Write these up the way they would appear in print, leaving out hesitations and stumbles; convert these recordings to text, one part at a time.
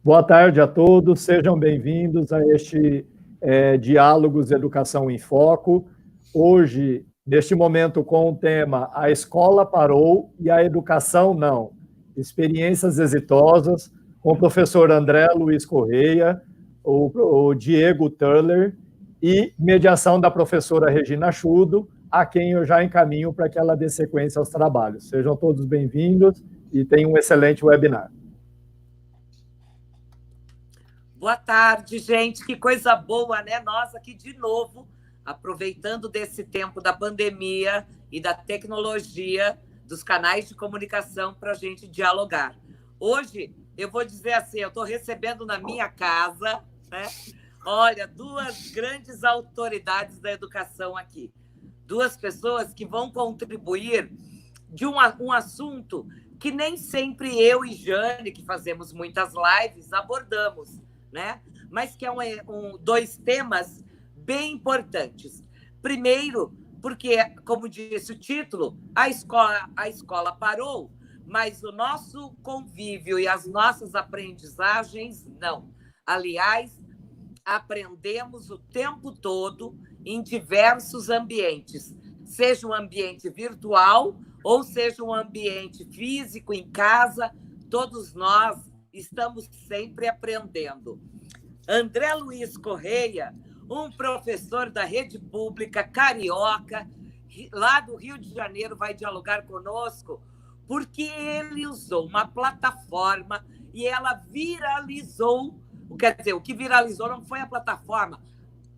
Boa tarde a todos, sejam bem-vindos a este Diálogos Educação em Foco. Hoje, neste momento, com o tema A Escola Parou e a Educação Não. Experiências exitosas, com o professor André Luiz Correia, o Diego Turler e mediação da professora Regina Chudo, a quem eu já encaminho para que ela dê sequência aos trabalhos. Sejam todos bem-vindos e tenham um excelente webinar. Boa tarde, gente. Que coisa boa, né? Nós aqui de novo, aproveitando desse tempo da pandemia e da tecnologia dos canais de comunicação para a gente dialogar. Hoje, eu vou dizer assim, eu estou recebendo na minha casa, né? Olha, duas grandes autoridades da educação aqui. Duas pessoas que vão contribuir de um assunto que nem sempre eu e Jane, que fazemos muitas lives, abordamos, né? Mas que é dois temas bem importantes. Primeiro, porque, como disse o título, a escola parou, mas o nosso convívio e as nossas aprendizagens não. Aliás, aprendemos o tempo todo em diversos ambientes, seja um ambiente virtual ou seja um ambiente físico em casa, todos nós estamos sempre aprendendo. André Luiz Correia, um professor da rede pública carioca, lá do Rio de Janeiro, vai dialogar conosco, porque ele usou uma plataforma e ela viralizou. Quer dizer, o que viralizou não foi a plataforma,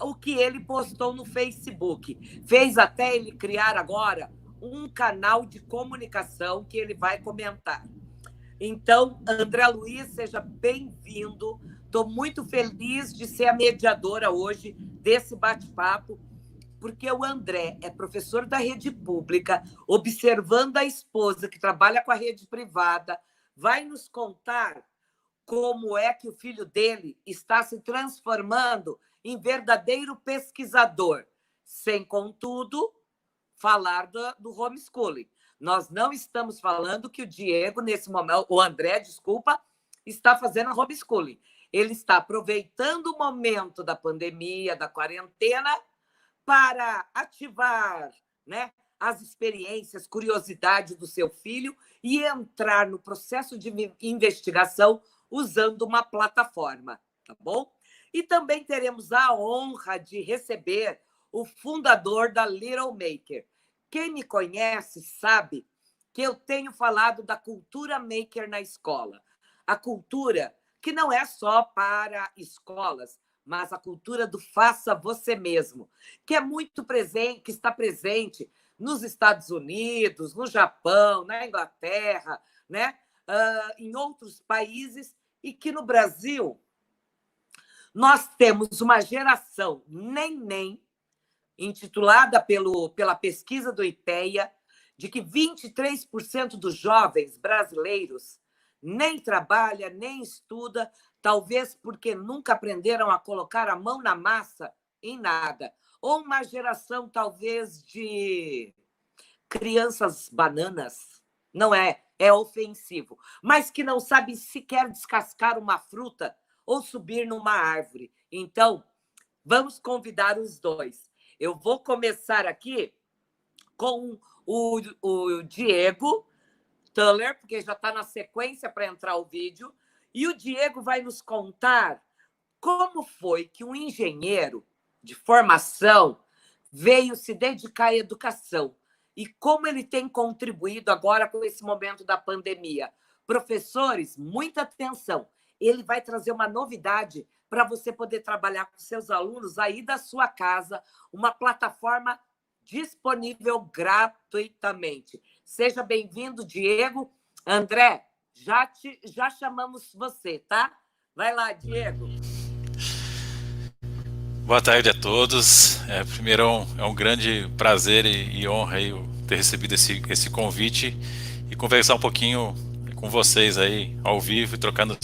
o que ele postou no Facebook. Fez até ele criar agora um canal de comunicação que ele vai comentar. Então, André Luiz, seja bem-vindo. Estou muito feliz de ser a mediadora hoje desse bate-papo, porque o André é professor da rede pública, observando a esposa que trabalha com a rede privada, vai nos contar como é que o filho dele está se transformando em verdadeiro pesquisador, sem, contudo, falar do homeschooling. Nós não estamos falando que o Diego, nesse momento, o André, desculpa, está fazendo homeschooling. Ele está aproveitando o momento da pandemia, da quarentena, para ativar, né, as experiências, curiosidade do seu filho e entrar no processo de investigação usando uma plataforma, tá bom? E também teremos a honra de receber o fundador da Little Maker. Quem me conhece sabe que eu tenho falado da cultura maker na escola. A cultura que não é só para escolas, mas a cultura do faça você mesmo, que é muito presente, que está presente nos Estados Unidos, no Japão, na Inglaterra, né? Em outros países, e que no Brasil nós temos uma geração neném, intitulada pela pesquisa do IPEA, de que 23% dos jovens brasileiros nem trabalha, nem estuda, talvez porque nunca aprenderam a colocar a mão na massa em nada. Ou uma geração, talvez, de crianças bananas, não é ofensivo, mas que não sabe sequer descascar uma fruta ou subir numa árvore. Então, vamos convidar os dois. Eu vou começar aqui com o Diego Turler, porque já está na sequência para entrar o vídeo, e o Diego vai nos contar como foi que um engenheiro de formação veio se dedicar à educação e como ele tem contribuído agora com esse momento da pandemia. Professores, muita atenção. Ele vai trazer uma novidade para você poder trabalhar com seus alunos aí da sua casa, uma plataforma disponível gratuitamente. Seja bem-vindo, Diego. André, já chamamos você, tá? Vai lá, Diego. Boa tarde a todos. Primeiro, é um grande prazer e honra aí ter recebido esse convite e conversar um pouquinho com vocês aí ao vivo e trocando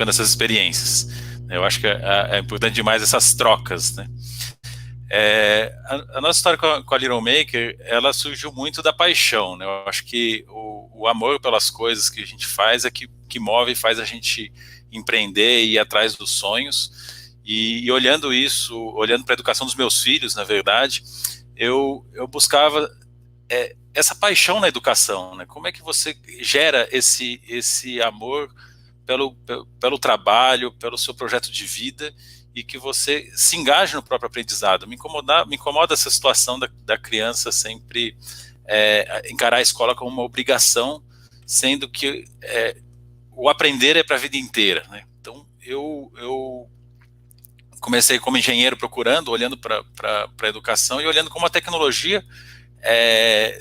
essas experiências. Eu acho que é importante demais essas trocas, né? A nossa história com a Little Maker, ela surgiu muito da paixão, né? Eu acho que o amor pelas coisas que a gente faz é que move e faz a gente empreender e ir atrás dos sonhos. E olhando isso, olhando para a educação dos meus filhos, na verdade, eu buscava essa paixão na educação, né? Como é que você gera esse amor pelo trabalho, pelo seu projeto de vida, e que você se engaje no próprio aprendizado. Me incomoda essa situação da criança sempre encarar a escola como uma obrigação, sendo que o aprender é para a vida inteira, né? Então, eu comecei como engenheiro procurando, olhando para a educação e olhando como a tecnologia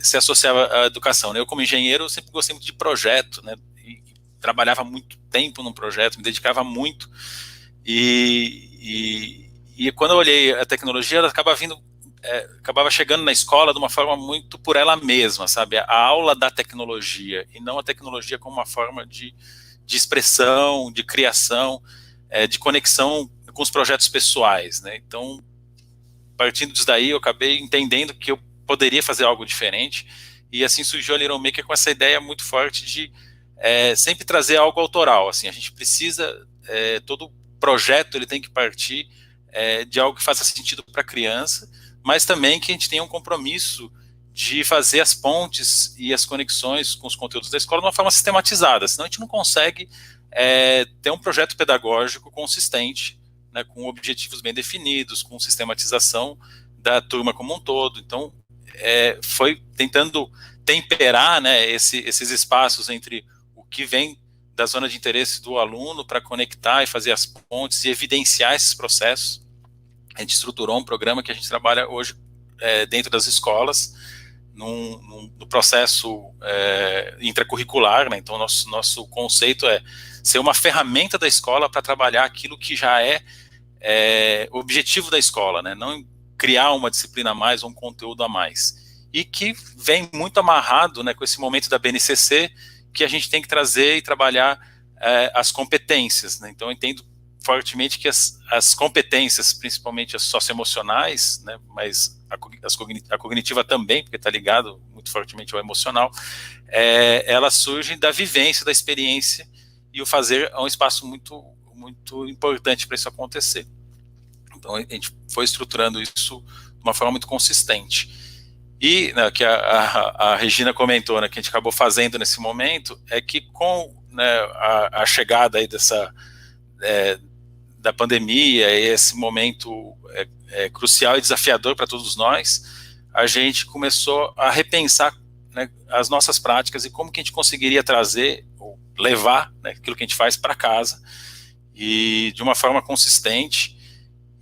se associava à educação, né? Eu, como engenheiro, sempre gostei muito de projeto, né? E trabalhava muito tempo num projeto, me dedicava muito. E quando eu olhei a tecnologia, ela acabava chegando na escola de uma forma muito por ela mesma, sabe? A aula da tecnologia, e não a tecnologia como uma forma de expressão, de criação, de conexão com os projetos pessoais, né? Então, partindo disso daí, eu acabei entendendo que eu poderia fazer algo diferente, e assim surgiu a Little Maker com essa ideia muito forte de sempre trazer algo autoral. Assim, a gente precisa, todo projeto ele tem que partir de algo que faça sentido para a criança, mas também que a gente tenha um compromisso de fazer as pontes e as conexões com os conteúdos da escola de uma forma sistematizada, senão a gente não consegue ter um projeto pedagógico consistente, né, com objetivos bem definidos, com sistematização da turma como um todo. Então, foi tentando temperar, né, esses espaços entre o que vem da zona de interesse do aluno para conectar e fazer as pontes e evidenciar esses processos. A gente estruturou um programa que a gente trabalha hoje dentro das escolas, no processo intracurricular, né? Então, nosso conceito é ser uma ferramenta da escola para trabalhar aquilo que já o objetivo da escola, né? Não criar uma disciplina a mais ou um conteúdo a mais. E que vem muito amarrado, né, com esse momento da BNCC, que a gente tem que trazer e trabalhar as competências, né? Então, eu entendo fortemente que as competências, principalmente as socioemocionais, né, mas a cognitiva também, porque está ligado muito fortemente ao emocional, elas surgem da vivência, da experiência, e o fazer é um espaço muito, muito importante para isso acontecer. Então, a gente foi estruturando isso de uma forma muito consistente. E, né, que a Regina comentou, né, que a gente acabou fazendo nesse momento, é que com, né, a chegada aí da pandemia, e esse momento crucial e desafiador para todos nós, a gente começou a repensar, né, as nossas práticas e como que a gente conseguiria trazer, ou levar, né, aquilo que a gente faz para casa, e de uma forma consistente.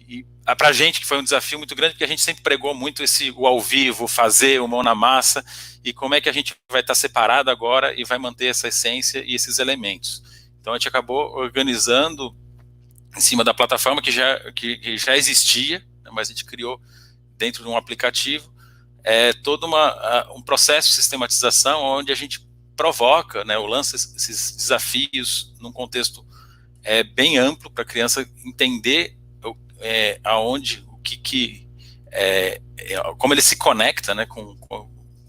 E para a gente que foi um desafio muito grande, porque a gente sempre pregou muito o ao vivo, fazer o mão na massa, e como é que a gente vai estar separado agora e vai manter essa essência e esses elementos. Então a gente acabou organizando em cima da plataforma que já existia, né, mas a gente criou dentro de um aplicativo todo um processo de sistematização onde a gente provoca, né, ou lança esses desafios num contexto bem amplo para a criança entender aonde, como ele se conecta, né, com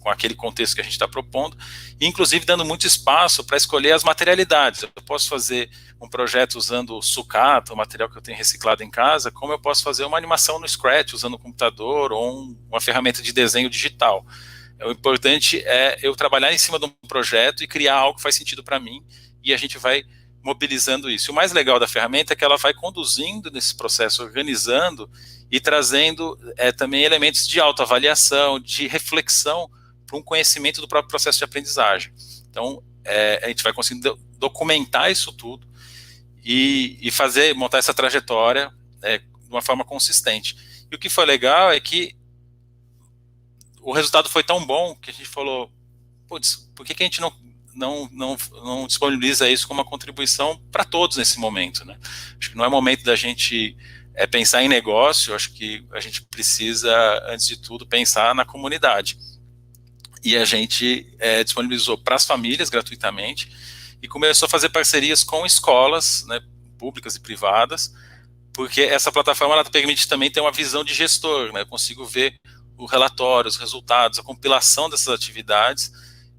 aquele contexto que a gente está propondo, e inclusive dando muito espaço para escolher as materialidades. Eu posso fazer um projeto usando sucata, o material que eu tenho reciclado em casa, como eu posso fazer uma animação no Scratch, usando um computador ou uma ferramenta de desenho digital. O importante é eu trabalhar em cima de um projeto e criar algo que faz sentido para mim, e a gente vai mobilizando isso. O mais legal da ferramenta é que ela vai conduzindo nesse processo, organizando e trazendo também elementos de autoavaliação, de reflexão para um conhecimento do próprio processo de aprendizagem. Então, a gente vai conseguindo documentar isso tudo e montar essa trajetória de uma forma consistente. E o que foi legal é que o resultado foi tão bom que a gente falou, putz, por que a gente não disponibiliza isso como uma contribuição para todos nesse momento, né? Acho que não é momento da gente pensar em negócio, acho que a gente precisa, antes de tudo, pensar na comunidade. E a gente disponibilizou para as famílias gratuitamente e começou a fazer parcerias com escolas, né, públicas e privadas, porque essa plataforma ela permite também ter uma visão de gestor, né? Eu consigo ver o relatório, os resultados, a compilação dessas atividades,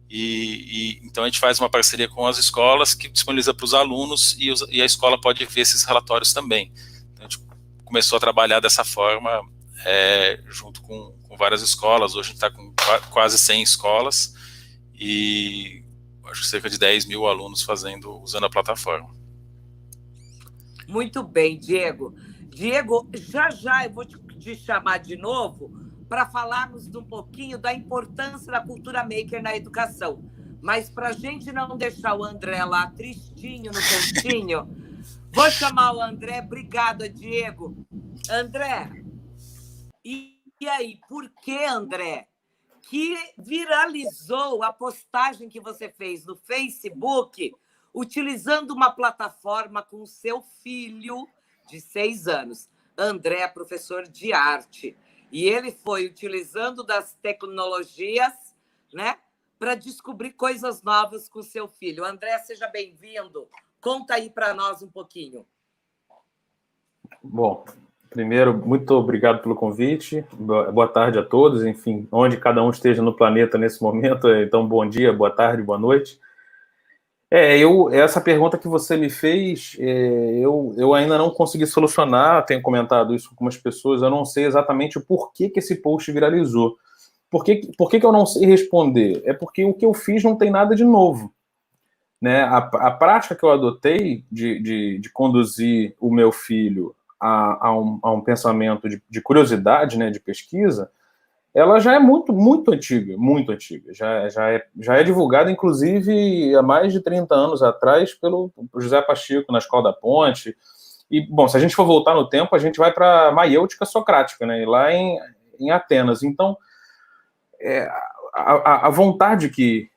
e então a gente faz uma parceria com as escolas que disponibiliza para os alunos, e a escola pode ver esses relatórios também. Então, a gente começou a trabalhar dessa forma, junto com várias escolas. Hoje a gente está com quase 100 escolas, e acho que cerca de 10 mil alunos usando a plataforma. Muito bem, Diego. Diego, já eu vou te chamar de novo para falarmos um pouquinho da importância da cultura maker na educação. Mas para a gente não deixar o André lá tristinho no cantinho, vou chamar o André. Obrigada, Diego. André, e aí, por que, André, que viralizou a postagem que você fez no Facebook utilizando uma plataforma com o seu filho de 6 anos? André é professor de arte e ele foi utilizando das tecnologias, né, para descobrir coisas novas com o seu filho. André, seja bem-vindo. Conta aí para nós um pouquinho. Bom, primeiro, muito obrigado pelo convite. Boa tarde a todos, enfim, onde cada um esteja no planeta nesse momento. Então, bom dia, boa tarde, boa noite. Essa pergunta que você me fez, eu ainda não consegui solucionar, tenho comentado isso com algumas pessoas, eu não sei exatamente o porquê que esse post viralizou. Por que eu não sei responder? É porque o que eu fiz não tem nada de novo. Né? A prática que eu adotei de conduzir o meu filho a um pensamento de curiosidade, né, de pesquisa, ela já é muito antiga, muito antiga. Já é divulgada, inclusive, há mais de 30 anos atrás, pelo José Pacheco, na Escola da Ponte. E, bom, se a gente for voltar no tempo, a gente vai para a maiêutica socrática, né, lá em Atenas. Então, a vontade que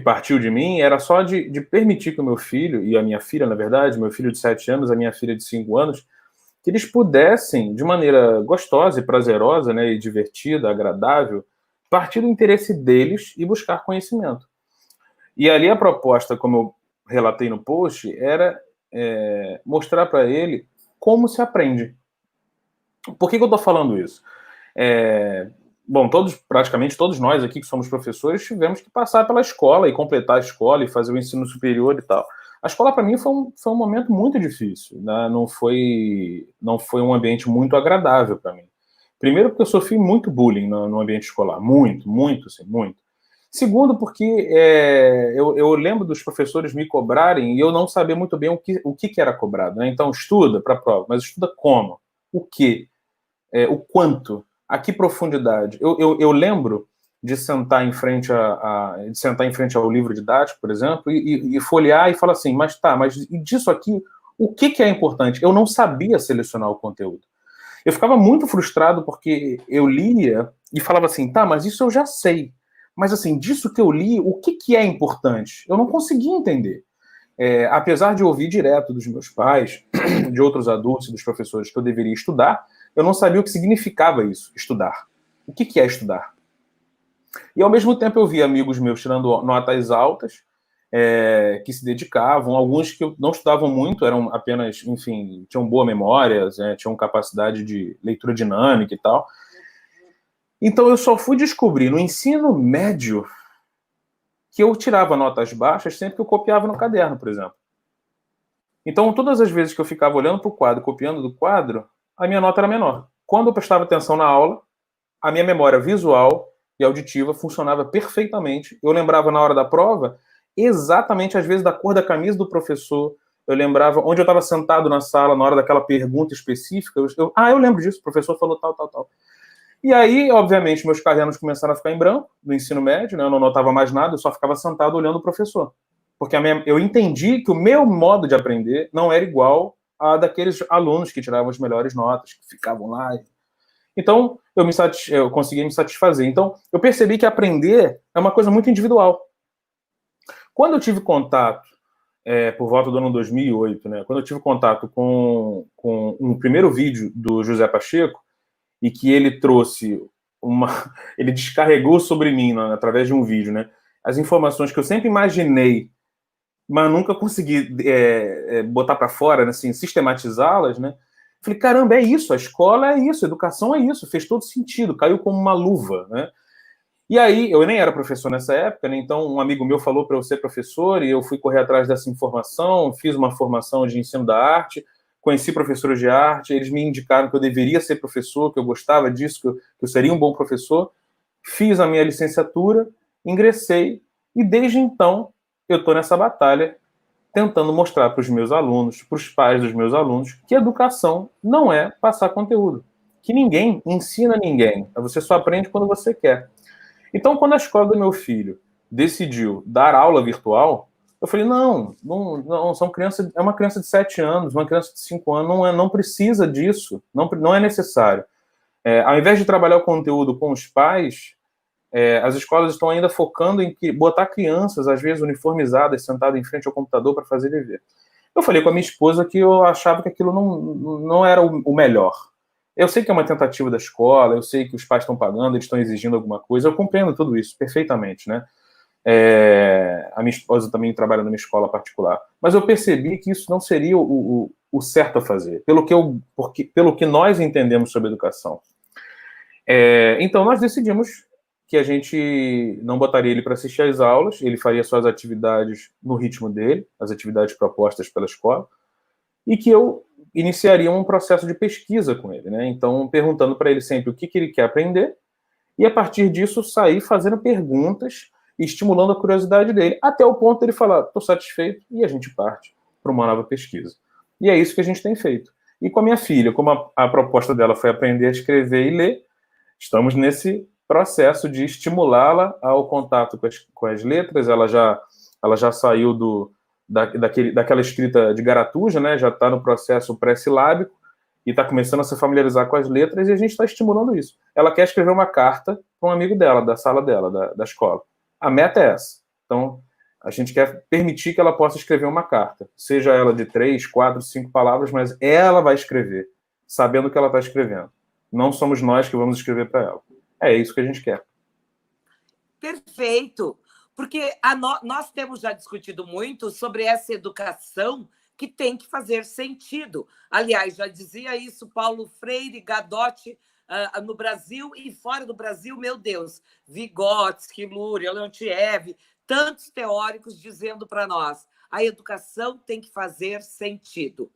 partiu de mim era só de permitir que o meu filho, e a minha filha, na verdade, meu filho de 7 anos, a minha filha de 5 anos, que eles pudessem, de maneira gostosa e prazerosa, né, e divertida, agradável, partir do interesse deles e buscar conhecimento. E ali a proposta, como eu relatei no post, era mostrar para ele como se aprende. Por que eu estou falando isso? Bom, praticamente todos nós aqui que somos professores tivemos que passar pela escola e completar a escola e fazer o ensino superior e tal. A escola, para mim, foi um momento muito difícil, né? Não foi um ambiente muito agradável para mim. Primeiro, porque eu sofri muito bullying no ambiente escolar. Muito, assim, muito. Segundo, porque eu lembro dos professores me cobrarem e eu não sabia muito bem o que era cobrado. Né? Então, estuda para a prova, mas estuda como? O quê? O quanto? A que profundidade? Eu lembro de sentar em frente ao livro didático, por exemplo, e folhear e falar assim, mas disso aqui, o que é importante? Eu não sabia selecionar o conteúdo. Eu ficava muito frustrado porque eu lia e falava assim, mas isso eu já sei. Mas assim, disso que eu li, o que é importante? Eu não conseguia entender. Apesar de ouvir direto dos meus pais, de outros adultos e dos professores que eu deveria estudar, eu não sabia o que significava isso, estudar. O que é estudar? E, ao mesmo tempo, eu vi amigos meus tirando notas altas, que se dedicavam, alguns que não estudavam muito, eram apenas, enfim, tinham boa memória, tinham capacidade de leitura dinâmica e tal. Então, eu só fui descobrir no ensino médio que eu tirava notas baixas sempre que eu copiava no caderno, por exemplo. Então, todas as vezes que eu ficava olhando para o quadro, copiando do quadro, a minha nota era menor. Quando eu prestava atenção na aula, a minha memória visual e auditiva funcionava perfeitamente. Eu lembrava na hora da prova, exatamente, às vezes, da cor da camisa do professor. Eu lembrava onde eu estava sentado na sala na hora daquela pergunta específica. Eu lembro disso, o professor falou tal. E aí, obviamente, meus cadernos começaram a ficar em branco, no ensino médio, né? Eu não notava mais nada, eu só ficava sentado olhando o professor. Porque eu entendi que o meu modo de aprender não era igual a daqueles alunos que tiravam as melhores notas, que ficavam lá. Então, eu conseguia me satisfazer. Então, eu percebi que aprender é uma coisa muito individual. Quando eu tive contato, por volta do ano 2008, né, quando eu tive contato com um primeiro vídeo do José Pacheco, e que ele trouxe ele descarregou sobre mim, né, através de um vídeo, né, as informações que eu sempre imaginei mas nunca consegui botar para fora, né, assim, sistematizá-las, né? Falei, caramba, é isso, a escola é isso, a educação é isso, fez todo sentido, caiu como uma luva, né? E aí, eu nem era professor nessa época, né? Então um amigo meu falou para eu ser professor e eu fui correr atrás dessa informação, fiz uma formação de ensino da arte, conheci professores de arte, eles me indicaram que eu deveria ser professor, que eu gostava disso, que eu seria um bom professor, fiz a minha licenciatura, ingressei, e desde então eu estou nessa batalha, tentando mostrar para os meus alunos, para os pais dos meus alunos, que educação não é passar conteúdo, que ninguém ensina ninguém, você só aprende quando você quer. Então, quando a escola do meu filho decidiu dar aula virtual, eu falei, não, são crianças, é uma criança de 7 anos, uma criança de 5 anos, não precisa disso, não é necessário. Ao invés de trabalhar o conteúdo com os pais, as escolas estão ainda focando em botar crianças, às vezes uniformizadas, sentadas em frente ao computador para fazer dever. Eu falei com a minha esposa que eu achava que aquilo não era o melhor. Eu sei que é uma tentativa da escola, eu sei que os pais estão pagando, eles estão exigindo alguma coisa, eu compreendo tudo isso perfeitamente, né? A minha esposa também trabalha numa escola particular. Mas eu percebi que isso não seria o certo a fazer, pelo que nós entendemos sobre educação. Então, nós decidimos que a gente não botaria ele para assistir às aulas, ele faria suas atividades no ritmo dele, as atividades propostas pela escola, e que eu iniciaria um processo de pesquisa com ele, né? Então, perguntando para ele sempre o que ele quer aprender, e a partir disso sair fazendo perguntas e estimulando a curiosidade dele, até o ponto dele falar, estou satisfeito, e a gente parte para uma nova pesquisa. E é isso que a gente tem feito. E com a minha filha, como a proposta dela foi aprender a escrever e ler, estamos nesse processo de estimulá-la ao contato com as letras. Ela já saiu daquela escrita de garatuja, né? Já está no processo pré-silábico e está começando a se familiarizar com as letras, e a gente está estimulando isso. Ela quer escrever uma carta para um amigo dela, da sala dela, da escola. A meta é essa. Então, a gente quer permitir que ela possa escrever uma carta, seja ela de 3, 4, 5 palavras, mas ela vai escrever, sabendo o que ela está escrevendo. Não somos nós que vamos escrever para ela. É isso que a gente quer. Perfeito. Porque nós temos já discutido muito sobre essa educação que tem que fazer sentido. Aliás, já dizia isso Paulo Freire, Gadotti, no Brasil e fora do Brasil, meu Deus, Vygotsky, Luria, Leontiev, tantos teóricos dizendo para nós, a educação tem que fazer sentido.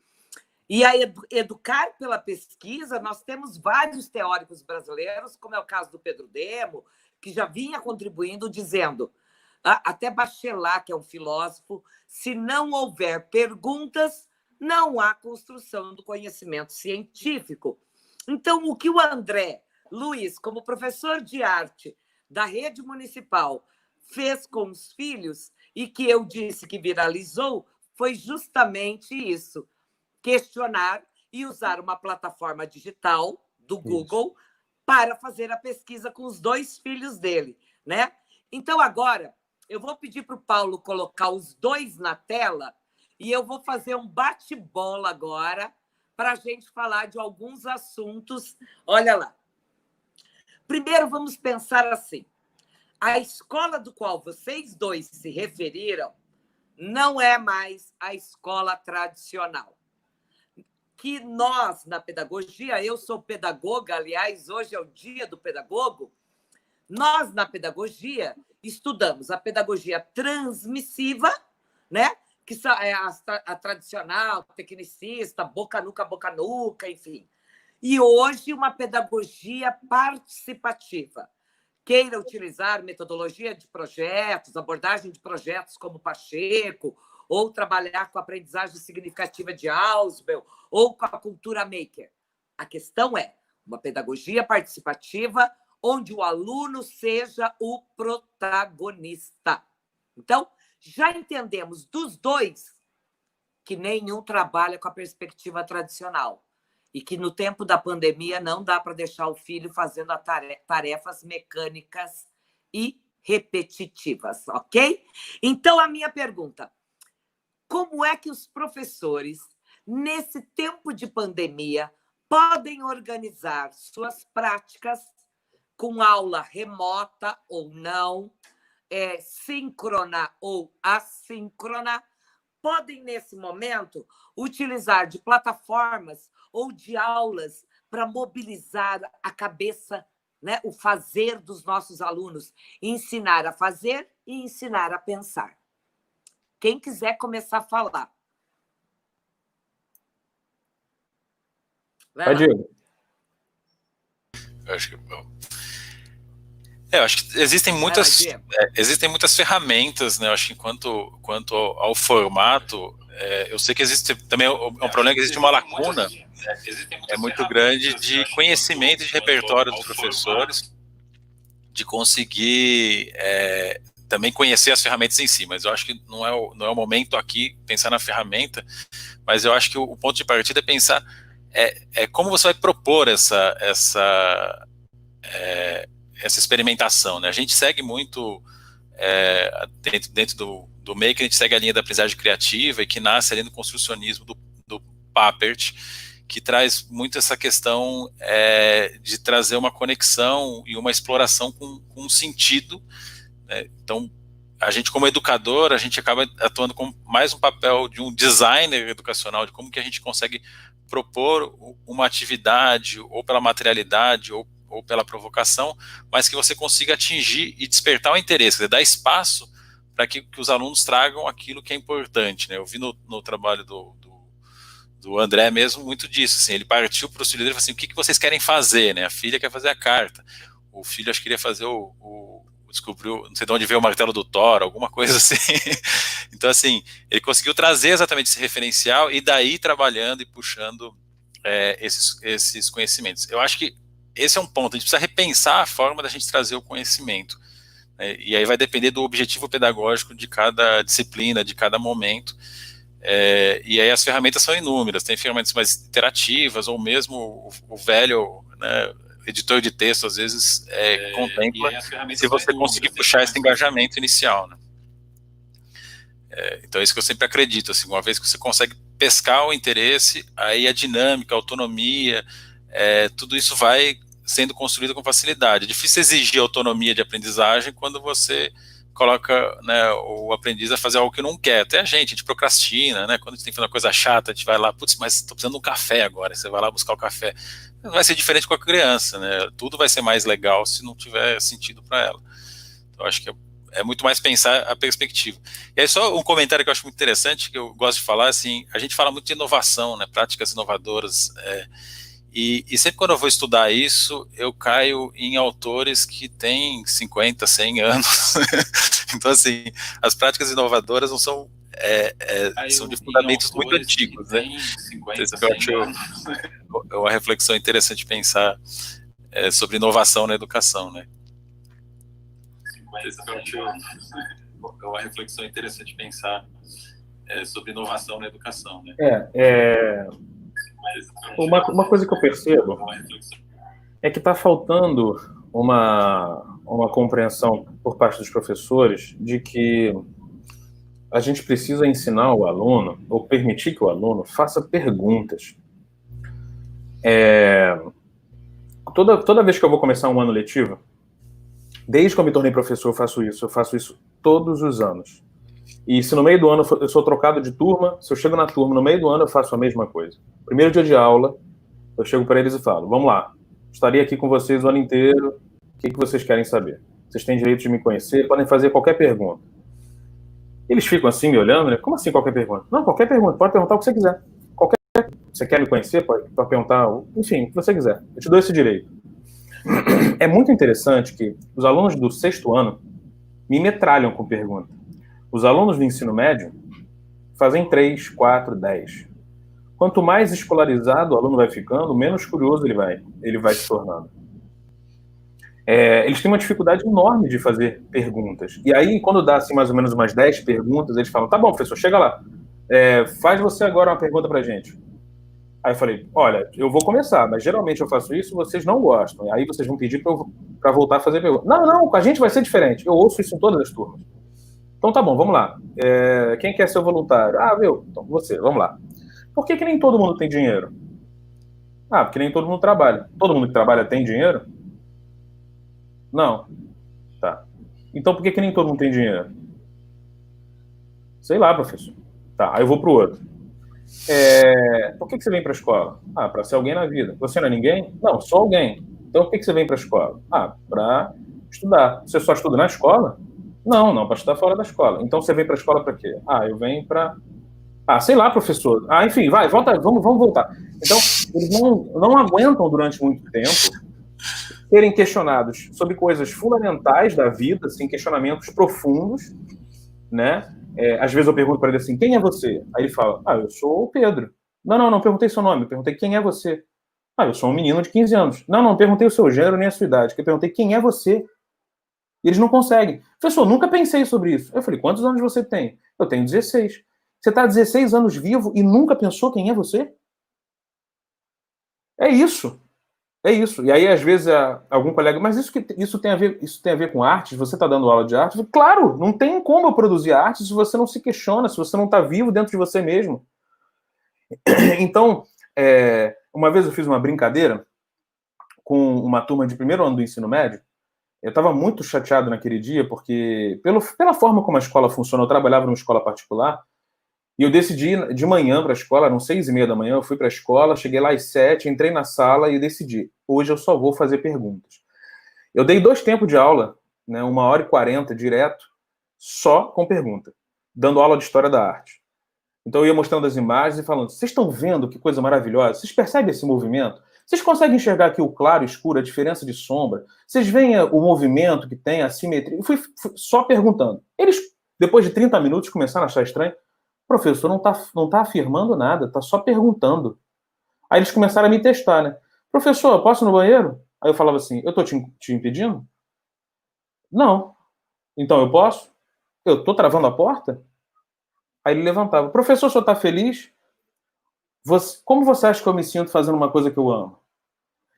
E a educar pela pesquisa, nós temos vários teóricos brasileiros, como é o caso do Pedro Demo, que já vinha contribuindo, dizendo, até Bachelard, que é um filósofo, se não houver perguntas, não há construção do conhecimento científico. Então, o que o André Luiz, como professor de arte da rede municipal, fez com os filhos, e que eu disse que viralizou, foi justamente isso, questionar e usar uma plataforma digital do Google para fazer a pesquisa com os 2 filhos dele, né? Então, agora, eu vou pedir para o Paulo colocar os 2 na tela e eu vou fazer um bate-bola agora para a gente falar de alguns assuntos. Olha lá. Primeiro, vamos pensar assim. A escola do qual vocês 2 se referiram não é mais a escola tradicional. Que nós, na pedagogia, eu sou pedagoga, aliás, hoje é o dia do pedagogo, nós, na pedagogia, estudamos a pedagogia transmissiva, né? Que é a tradicional, tecnicista, boca-nuca, enfim. E hoje, uma pedagogia participativa. Queira utilizar metodologia de projetos, abordagem de projetos como Pacheco, ou trabalhar com a aprendizagem significativa de Ausubel, ou com a cultura maker. A questão é uma pedagogia participativa onde o aluno seja o protagonista. Então, já entendemos dos 2 que nenhum trabalha com a perspectiva tradicional e que no tempo da pandemia não dá para deixar o filho fazendo tarefas mecânicas e repetitivas, ok? Então, a minha pergunta, como é que os professores, nesse tempo de pandemia, podem organizar suas práticas com aula remota ou não, síncrona ou assíncrona, podem, nesse momento, utilizar de plataformas ou de aulas para mobilizar a cabeça, né, o fazer dos nossos alunos, ensinar a fazer e ensinar a pensar. Quem quiser começar a falar. Vai, Diego. Eu acho que existem muitas ferramentas, né? Eu acho que quanto ao formato, eu sei que existe também um problema, que existe uma lacuna muito grande de conhecimento e de repertório dos professores, de conseguir também conhecer as ferramentas em si, mas eu acho que não é o momento aqui pensar na ferramenta, mas eu acho que o ponto de partida é pensar como você vai propor essa experimentação, né? A gente segue muito dentro do Maker, a gente segue a linha da aprendizagem criativa e que nasce ali no construcionismo do Papert, que traz muito essa questão de trazer uma conexão e uma exploração com um sentido, né? Então, a gente como educador, a gente acaba atuando com mais um papel de um designer educacional, de como que a gente consegue propor uma atividade, ou pela materialidade, ou pela provocação, mas que você consiga atingir e despertar o interesse, quer dizer, dar espaço para que os alunos tragam aquilo que é importante, né? Eu vi no trabalho do André mesmo muito disso, assim, ele partiu para o filho dele e falou assim, o que vocês querem fazer, né? A filha quer fazer a carta, o filho acho que queria fazer descobriu, não sei de onde veio o martelo do Thor, alguma coisa assim. Então, assim, ele conseguiu trazer exatamente esse referencial e daí trabalhando e puxando esses conhecimentos. Eu acho que esse é um ponto, a gente precisa repensar a forma da gente trazer o conhecimento, né? E aí vai depender do objetivo pedagógico de cada disciplina, de cada momento, e aí as ferramentas são inúmeras, tem ferramentas mais interativas, ou mesmo o velho, né, editor de texto, às vezes, contempla se você conseguir puxar esse engajamento inicial, né? Então é isso que eu sempre acredito, assim, uma vez que você consegue pescar o interesse, aí a dinâmica, a autonomia, tudo isso vai sendo construído com facilidade. É difícil exigir autonomia de aprendizagem quando você coloca, né, o aprendiz a fazer algo que não quer. Até a gente procrastina, né? Quando a gente tem que fazer uma coisa chata, a gente vai lá, putz, mas estou precisando de um café agora, você vai lá buscar o café. Não vai ser diferente com a criança, né? Tudo vai ser mais legal se não tiver sentido para ela. Então, acho que é muito mais pensar a perspectiva. E aí só um comentário que eu acho muito interessante, que eu gosto de falar, assim, a gente fala muito de inovação, né, práticas inovadoras, e sempre quando eu vou estudar isso, eu caio em autores que têm 50, 100 anos. Então, assim, as práticas inovadoras não são, são de fundamentos muito antigos, né? Então, eu acho uma reflexão interessante pensar sobre inovação na educação, né? É uma reflexão interessante pensar sobre inovação na educação, né? Uma coisa que eu percebo é que está faltando uma compreensão por parte dos professores de que a gente precisa ensinar o aluno, ou permitir que o aluno faça perguntas. Toda vez que eu vou começar um ano letivo, desde que eu me tornei professor, eu faço isso todos os anos. E se no meio do ano eu sou trocado de turma, se eu chego na turma no meio do ano, eu faço a mesma coisa. Primeiro dia de aula, eu chego para eles e falo, vamos lá, estarei aqui com vocês o ano inteiro, o que vocês querem saber? Vocês têm direito de me conhecer, podem fazer qualquer pergunta. Eles ficam assim me olhando, né? Como assim qualquer pergunta? Não, qualquer pergunta, pode perguntar o que você quiser. Você quer me conhecer? Pode perguntar, enfim, o que você quiser. Eu te dou esse direito. É muito interessante que os alunos do 6º ano me metralham com pergunta. Os alunos do ensino médio fazem 3, 4, 10. Quanto mais escolarizado o aluno vai ficando, menos curioso ele vai se tornando. Eles têm uma dificuldade enorme de fazer perguntas. E aí, quando dá assim, mais ou menos umas 10 perguntas, eles falam, tá bom, professor, chega lá. Faz você agora uma pergunta pra gente. Aí eu falei, olha, eu vou começar, mas geralmente eu faço isso e vocês não gostam. Aí vocês vão pedir para voltar a fazer pergunta. Não, com a gente vai ser diferente. Eu ouço isso em todas as turmas. Então tá bom, vamos lá. Quem quer ser voluntário? Então você, vamos lá. Por que nem todo mundo tem dinheiro? Porque nem todo mundo trabalha. Todo mundo que trabalha tem dinheiro? Não. Tá. Então por que nem todo mundo tem dinheiro? Sei lá, professor. Tá, aí eu vou para o outro. Por que você vem para a escola? Ah, para ser alguém na vida. Você não é ninguém? Não, sou alguém. Então, por que você vem para a escola? Ah, para estudar. Você só estuda na escola? Não, para estudar fora da escola. Então, você vem para a escola para quê? Ah, eu venho para... Ah, sei lá, professor. Ah, enfim, vai, volta, vamos voltar. Então, eles não aguentam durante muito tempo serem questionados sobre coisas fundamentais da vida, assim, questionamentos profundos, né? Às vezes eu pergunto para ele assim, quem é você? Aí ele fala, eu sou o Pedro. Não perguntei seu nome, eu perguntei quem é você. Eu sou um menino de 15 anos. Não perguntei o seu gênero nem a sua idade, eu perguntei quem é você. E eles não conseguem. Professor, nunca pensei sobre isso. Eu falei, quantos anos você tem? Eu tenho 16. Você está há 16 anos vivo e nunca pensou quem é você? É isso. É isso. E aí, às vezes, algum colega, mas isso tem a ver com arte? Você está dando aula de arte? Claro, não tem como eu produzir arte se você não se questiona, se você não está vivo dentro de você mesmo. Então, uma vez eu fiz uma brincadeira com uma turma de primeiro ano do ensino médio. Eu estava muito chateado naquele dia, porque, pela forma como a escola funciona, eu trabalhava numa escola particular, e eu decidi ir de manhã para a escola, eram 6h30 da manhã, eu fui para a escola, cheguei lá às 7, entrei na sala e decidi, hoje eu só vou fazer perguntas. Eu dei 2 tempos de aula, né, 1h40 direto, só com pergunta, dando aula de História da Arte. Então eu ia mostrando as imagens e falando, vocês estão vendo que coisa maravilhosa? Vocês percebem esse movimento? Vocês conseguem enxergar aqui o claro e escuro, a diferença de sombra? Vocês veem o movimento que tem, a simetria? Eu fui só perguntando. Eles, depois de 30 minutos, começaram a achar estranho. O professor não tá afirmando nada, tá só perguntando. Aí eles começaram a me testar, né? Professor, posso ir no banheiro? Aí eu falava assim, eu tô te impedindo? Não. Então eu posso? Eu tô travando a porta? Aí ele levantava. Professor, o senhor tá feliz? Como você acha que eu me sinto fazendo uma coisa que eu amo?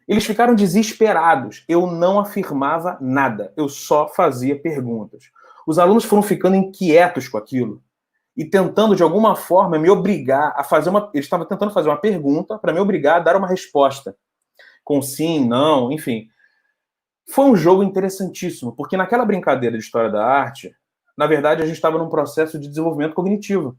Eles ficaram desesperados. Eu não afirmava nada. Eu só fazia perguntas. Os alunos foram ficando inquietos com aquilo e tentando, de alguma forma, me obrigar a fazer uma... Eles estavam tentando fazer uma pergunta para me obrigar a dar uma resposta. Com sim, não, enfim. Foi um jogo interessantíssimo, porque naquela brincadeira de História da Arte, na verdade, a gente estava num processo de desenvolvimento cognitivo.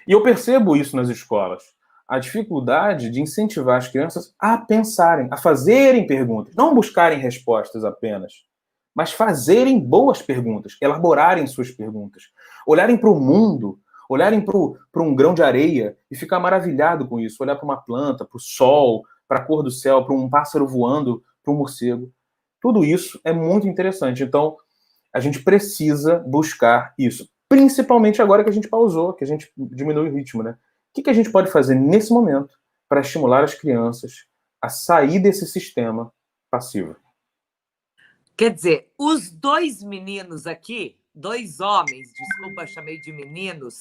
E eu percebo isso nas escolas. A dificuldade de incentivar as crianças a pensarem, a fazerem perguntas, não buscarem respostas apenas, mas fazerem boas perguntas, elaborarem suas perguntas, olharem para o mundo, olharem para um grão de areia e ficar maravilhado com isso, olhar para uma planta, para o sol, para a cor do céu, para um pássaro voando, para um morcego. Tudo isso é muito interessante. Então, a gente precisa buscar isso. Principalmente agora que a gente pausou, que a gente diminui o ritmo, né? O que a gente pode fazer nesse momento para estimular as crianças a sair desse sistema passivo? Quer dizer, os 2 meninos aqui, 2 homens, desculpa, chamei de meninos,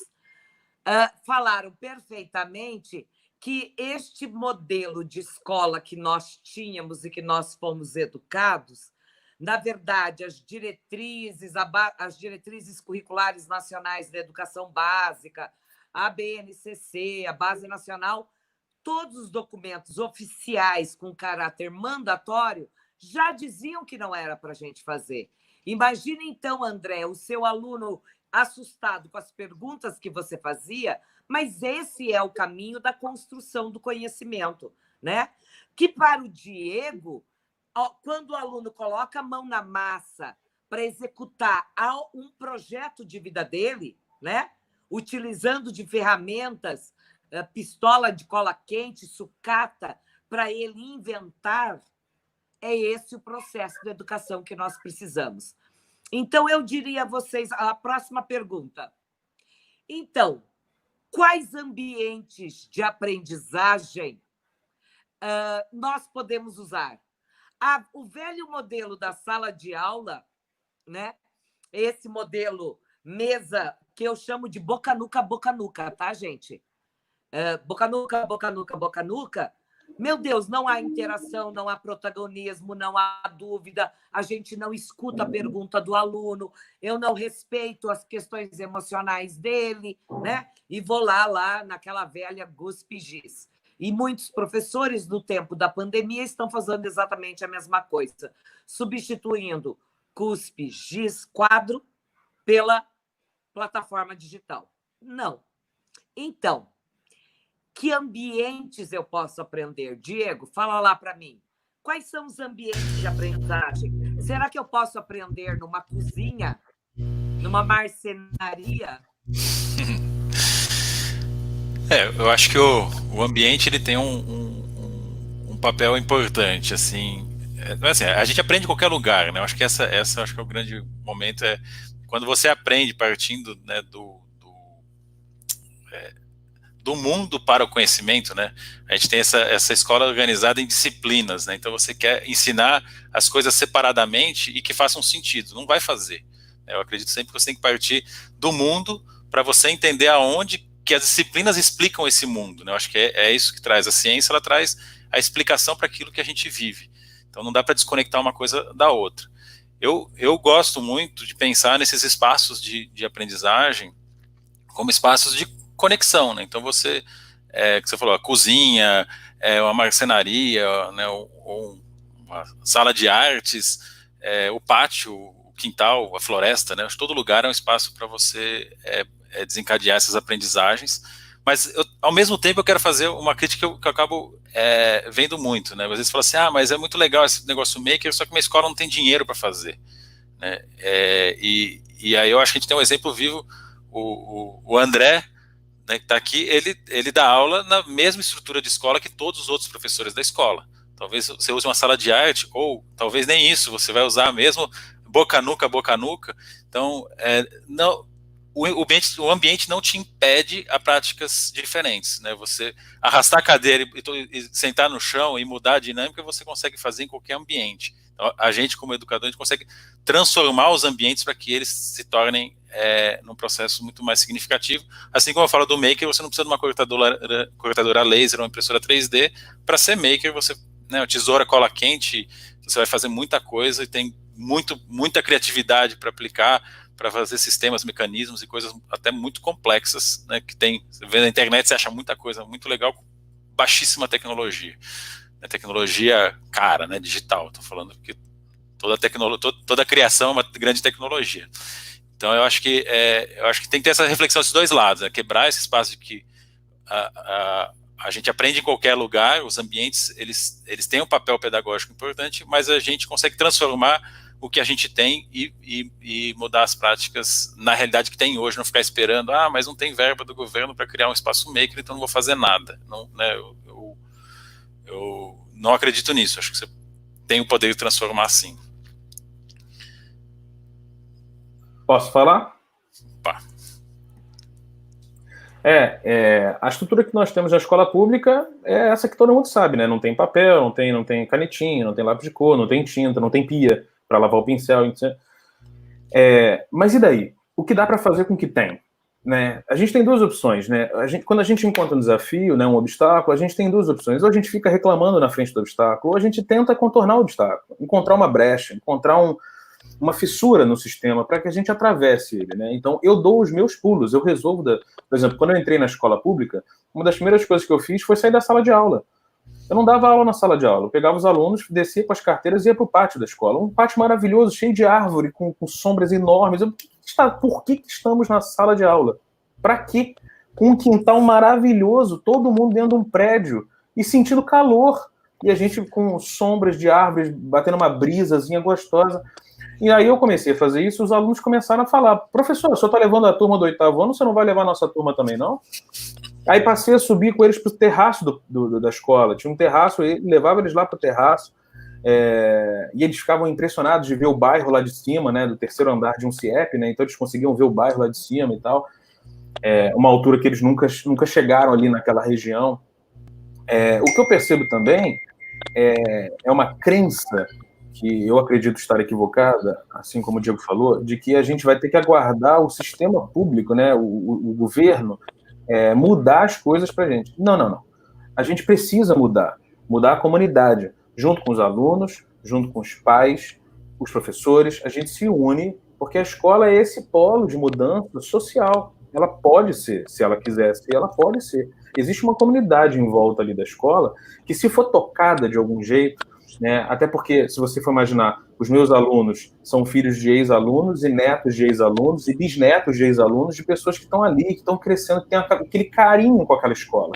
falaram perfeitamente que este modelo de escola que nós tínhamos e que nós fomos educados, na verdade, as diretrizes curriculares nacionais da educação básica, a BNCC, a Base Nacional, todos os documentos oficiais com caráter mandatório já diziam que não era para a gente fazer. Imagine, então, André, o seu aluno assustado com as perguntas que você fazia, mas esse é o caminho da construção do conhecimento, né? Que para o Diego, quando o aluno coloca a mão na massa para executar um projeto de vida dele, né? Utilizando de ferramentas, pistola de cola quente, sucata, para ele inventar, é esse o processo de educação que nós precisamos. Então, eu diria a vocês a próxima pergunta. Então, quais ambientes de aprendizagem nós podemos usar? O velho modelo da sala de aula, né? Esse modelo mesa, que eu chamo de boca-nuca, tá, gente? Boca-nuca. Meu Deus, não há interação, não há protagonismo, não há dúvida, a gente não escuta a pergunta do aluno, eu não respeito as questões emocionais dele, né? E vou lá naquela velha guspe-giz. E muitos professores, no tempo da pandemia, estão fazendo exatamente a mesma coisa, substituindo cuspe, giz, quadro pela plataforma digital. Não. Então, que ambientes eu posso aprender? Diego, fala lá para mim. Quais são os ambientes de aprendizagem? Será que eu posso aprender numa cozinha? Numa marcenaria? Eu acho que o ambiente ele tem um papel importante, assim. Assim, a gente aprende em qualquer lugar, né? Eu acho que essa acho que é o grande momento, é quando você aprende partindo, né, do mundo para o conhecimento, né? A gente tem essa escola organizada em disciplinas, né? Então você quer ensinar as coisas separadamente e que façam sentido. Não vai fazer. Eu acredito sempre que você tem que partir do mundo para você entender aonde que as disciplinas explicam esse mundo, né? Eu acho que é isso que traz a ciência, ela traz a explicação para aquilo que a gente vive. Então não dá para desconectar uma coisa da outra. Eu gosto muito de pensar nesses espaços de aprendizagem como espaços de conexão, né? Então você, que você falou, a cozinha, uma marcenaria, né, ou uma sala de artes, o pátio, o quintal, a floresta, né? Todo lugar é um espaço para você desencadear essas aprendizagens. Mas ao mesmo tempo eu quero fazer uma crítica que eu acabo vendo muito, né? Às vezes fala assim, mas é muito legal esse negócio maker, só que minha escola não tem dinheiro para fazer, né? E aí eu acho que a gente tem um exemplo vivo, o André, né, que está aqui, ele dá aula na mesma estrutura de escola que todos os outros professores da escola. Talvez você use uma sala de arte, ou talvez nem isso, você vai usar mesmo boca a nuca. Então, não, o ambiente não te impede a práticas diferentes, né? Você arrastar a cadeira e sentar no chão e mudar a dinâmica, você consegue fazer em qualquer ambiente. Então, a gente, como educador, a gente consegue transformar os ambientes para que eles se tornem num processo muito mais significativo. Assim como eu falo do maker, você não precisa de uma cortadora laser ou impressora 3D para ser maker. Você, né, tesoura, cola quente, você vai fazer muita coisa e tem muita criatividade para aplicar, para fazer sistemas, mecanismos e coisas até muito complexas, né, que tem, você vê na internet, você acha muita coisa muito legal com baixíssima tecnologia. Tecnologia cara, né, digital, estou falando que toda criação é uma grande tecnologia. Então eu acho que tem que ter essa reflexão desses dois lados, né, quebrar esse espaço de que a gente aprende em qualquer lugar, os ambientes eles têm um papel pedagógico importante, mas a gente consegue transformar o que a gente tem e mudar as práticas na realidade que tem hoje, não ficar esperando, mas não tem verba do governo para criar um espaço maker, então não vou fazer nada. Não, né, eu não acredito nisso, acho que você tem o poder de transformar sim. Posso falar? Pá. A estrutura que nós temos na escola pública é essa que todo mundo sabe, né? Não tem papel, não tem canetinha, não tem lápis de cor, não tem tinta, não tem pia para lavar o pincel. Mas e daí? O que dá para fazer com o que tem? Né? A gente tem duas opções, né? Quando a gente encontra um desafio, né, um obstáculo, a gente tem duas opções. Ou a gente fica reclamando na frente do obstáculo, ou a gente tenta contornar o obstáculo, encontrar uma brecha, encontrar uma fissura no sistema para que a gente atravesse ele, né? Então, eu dou os meus pulos, eu resolvo... Por exemplo, quando eu entrei na escola pública, uma das primeiras coisas que eu fiz foi sair da sala de aula. Eu não dava aula na sala de aula, eu pegava os alunos, descia com as carteiras e ia para o pátio da escola. Um pátio maravilhoso, cheio de árvore, com sombras enormes. Por que estamos na sala de aula? Para quê? Com um quintal maravilhoso, todo mundo dentro de um prédio e sentindo calor. E a gente com sombras de árvores, batendo uma brisazinha gostosa. E aí eu comecei a fazer isso, os alunos começaram a falar, professor, o senhor está levando a turma do 8º ano, você não vai levar a nossa turma também, não? Aí passei a subir com eles para o terraço da escola. Tinha um terraço, eu levava eles lá para o terraço, e eles ficavam impressionados de ver o bairro lá de cima, né, do 3º andar de um CIEP, né, então eles conseguiam ver o bairro lá de cima e tal, uma altura que eles nunca chegaram ali naquela região. O que eu percebo também é uma crença que eu acredito estar equivocada, assim como o Diego falou, de que a gente vai ter que aguardar o sistema público, né, o governo, mudar as coisas para a gente. Não. A gente precisa mudar a comunidade, junto com os alunos, junto com os pais, os professores, a gente se une, porque a escola é esse polo de mudança social. Ela pode ser, se ela quiser ser, ela pode ser. Existe uma comunidade em volta ali da escola que, se for tocada de algum jeito, né? Até porque, se você for imaginar, os meus alunos são filhos de ex-alunos e netos de ex-alunos e bisnetos de ex-alunos, de pessoas que estão ali, que estão crescendo, que têm aquele carinho com aquela escola.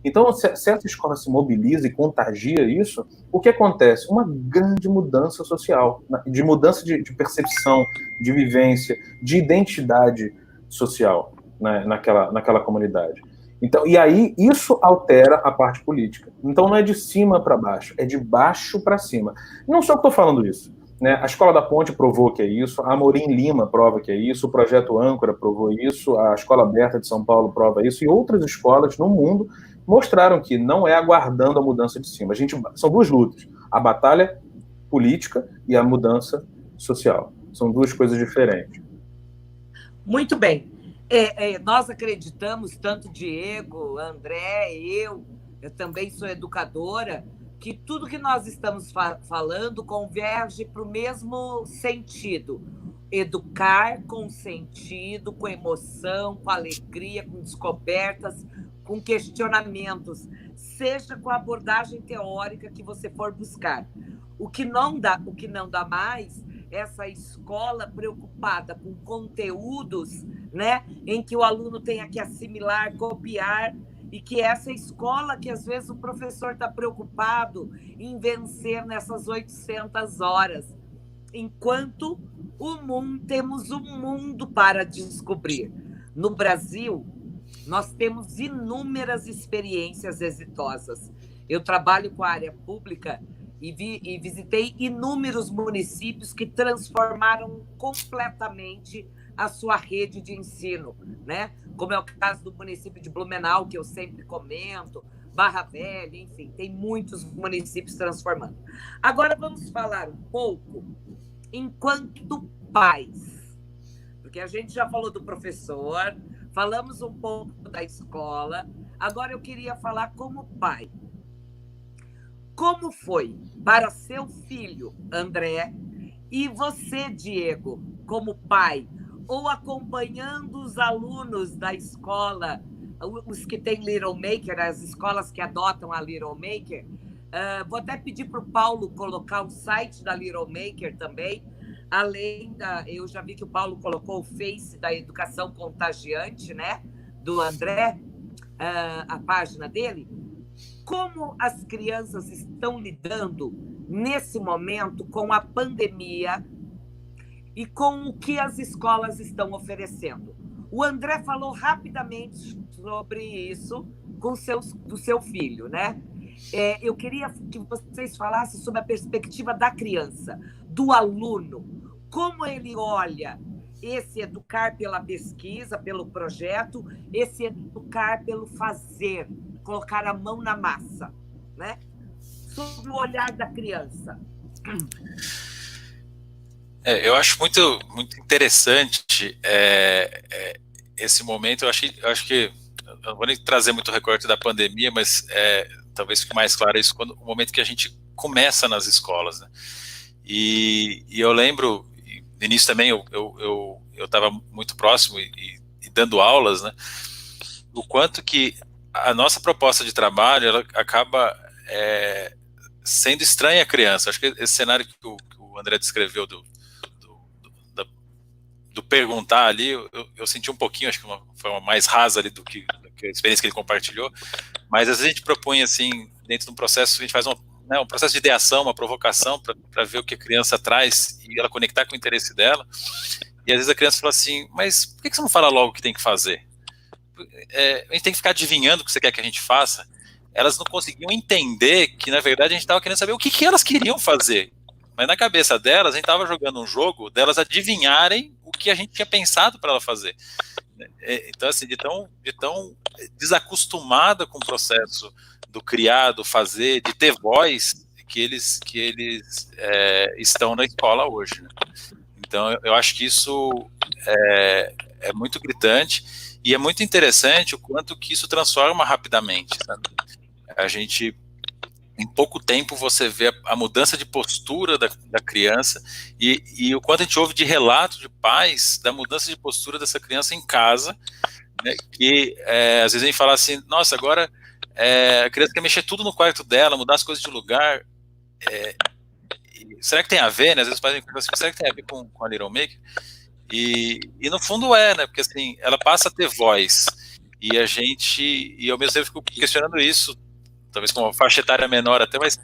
Então, se essa escola se mobiliza e contagia isso, o que acontece? Uma grande mudança social, de mudança de percepção, de vivência, de identidade social, né, naquela comunidade. Então, e aí isso altera a parte política. Então não é de cima para baixo, é de baixo para cima. Não só que estou falando isso, né? A Escola da Ponte provou que é isso, a Amorim Lima prova que é isso, o Projeto Âncora provou isso, a Escola Aberta de São Paulo prova isso, e outras escolas no mundo mostraram que não é aguardando a mudança de cima. São duas lutas, a batalha política e a mudança social. São duas coisas diferentes. Muito bem. Nós acreditamos, tanto Diego, André, eu também sou educadora, que tudo que nós estamos falando converge para o mesmo sentido. Educar com sentido, com emoção, com alegria, com descobertas, com questionamentos, seja com a abordagem teórica que você for buscar. O que não dá mais é essa escola preocupada com conteúdos, né, em que o aluno tenha que assimilar, copiar, e que essa escola que às vezes o professor está preocupado em vencer nessas 800 horas, enquanto temos um mundo para descobrir. No Brasil, nós temos inúmeras experiências exitosas. Eu trabalho com a área pública e visitei inúmeros municípios que transformaram completamente a sua rede de ensino, né? Como é o caso do município de Blumenau, que eu sempre comento, Barra Velha, enfim, tem muitos municípios transformando. Agora vamos falar um pouco enquanto pais, porque a gente já falou do professor, falamos um pouco da escola, agora eu queria falar como pai. Como foi para seu filho, André, e você, Diego, como pai, ou acompanhando os alunos da escola, os que têm Little Maker, as escolas que adotam a Little Maker? Vou até pedir para o Paulo colocar o site da Little Maker também, eu já vi que o Paulo colocou o Face da Educação Contagiante, né, do André, a página dele. Como as crianças estão lidando nesse momento com a pandemia e com o que as escolas estão oferecendo? O André falou rapidamente sobre isso do seu filho, né? Eu queria que vocês falassem sobre a perspectiva da criança, do aluno, como ele olha esse educar pela pesquisa, pelo projeto, esse educar pelo fazer, colocar a mão na massa, né? Sobre o olhar da criança. Eu acho muito, muito interessante esse momento. Eu acho que eu não vou nem trazer muito recorte da pandemia, mas talvez fique mais claro isso o momento que a gente começa nas escolas, né? E eu lembro, no início também eu estava muito próximo e dando aulas, né? O quanto que a nossa proposta de trabalho ela acaba sendo estranha à criança. Acho que esse cenário que o André descreveu do perguntar ali, eu senti um pouquinho, acho que uma forma mais rasa ali do que a experiência que ele compartilhou, mas às vezes a gente propõe assim, dentro de um processo, a gente faz um processo de ideação, uma provocação para ver o que a criança traz e ela conectar com o interesse dela, e às vezes a criança fala assim, mas por que você não fala logo o que tem que fazer? A gente tem que ficar adivinhando o que você quer que a gente faça. Elas não conseguiam entender que, na verdade, a gente estava querendo saber o que elas queriam fazer. Mas na cabeça delas, a gente estava jogando um jogo delas adivinharem o que a gente tinha pensado para ela fazer. Então, assim, de tão desacostumada com o processo do criar, do fazer, de ter voz, que eles estão na escola hoje, né? Então, eu acho que isso é muito gritante e é muito interessante o quanto que isso transforma rapidamente, sabe? A gente... Em pouco tempo você vê a mudança de postura da criança e o quanto a gente ouve de relato de pais da mudança de postura dessa criança em casa, né, que às vezes a gente fala assim, nossa, agora a criança quer mexer tudo no quarto dela, mudar as coisas de lugar. será que tem a ver, né? Às vezes fazem assim, será que tem a ver com a Little Maker? E no fundo né? Porque assim, ela passa a ter voz. E a gente, e ao mesmo tempo fico questionando isso, talvez com uma faixa etária menor até, mas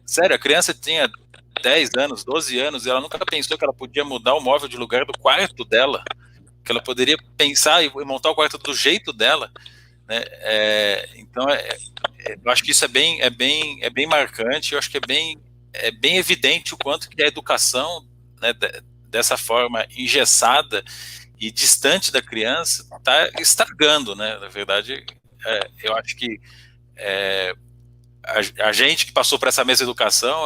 sério, a criança tinha 10 anos, 12 anos, e ela nunca pensou que ela podia mudar o móvel de lugar do quarto dela, que ela poderia pensar e montar o quarto do jeito dela, né? Então, eu acho que isso é bem marcante, eu acho que é bem evidente o quanto que a educação, né, dessa forma engessada e distante da criança está estragando, né? Na verdade, eu acho que a gente que passou por essa mesma educação,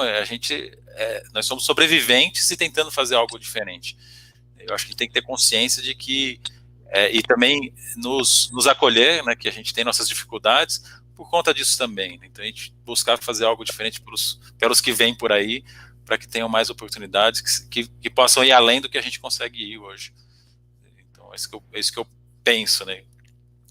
nós somos sobreviventes e tentando fazer algo diferente. Eu acho que tem que ter consciência de que e também nos acolher, né, que a gente tem nossas dificuldades por conta disso também. Né? Então a gente buscar fazer algo diferente pelos que vêm por aí, para que tenham mais oportunidades, que possam ir além do que a gente consegue ir hoje. Então é isso que eu penso, né?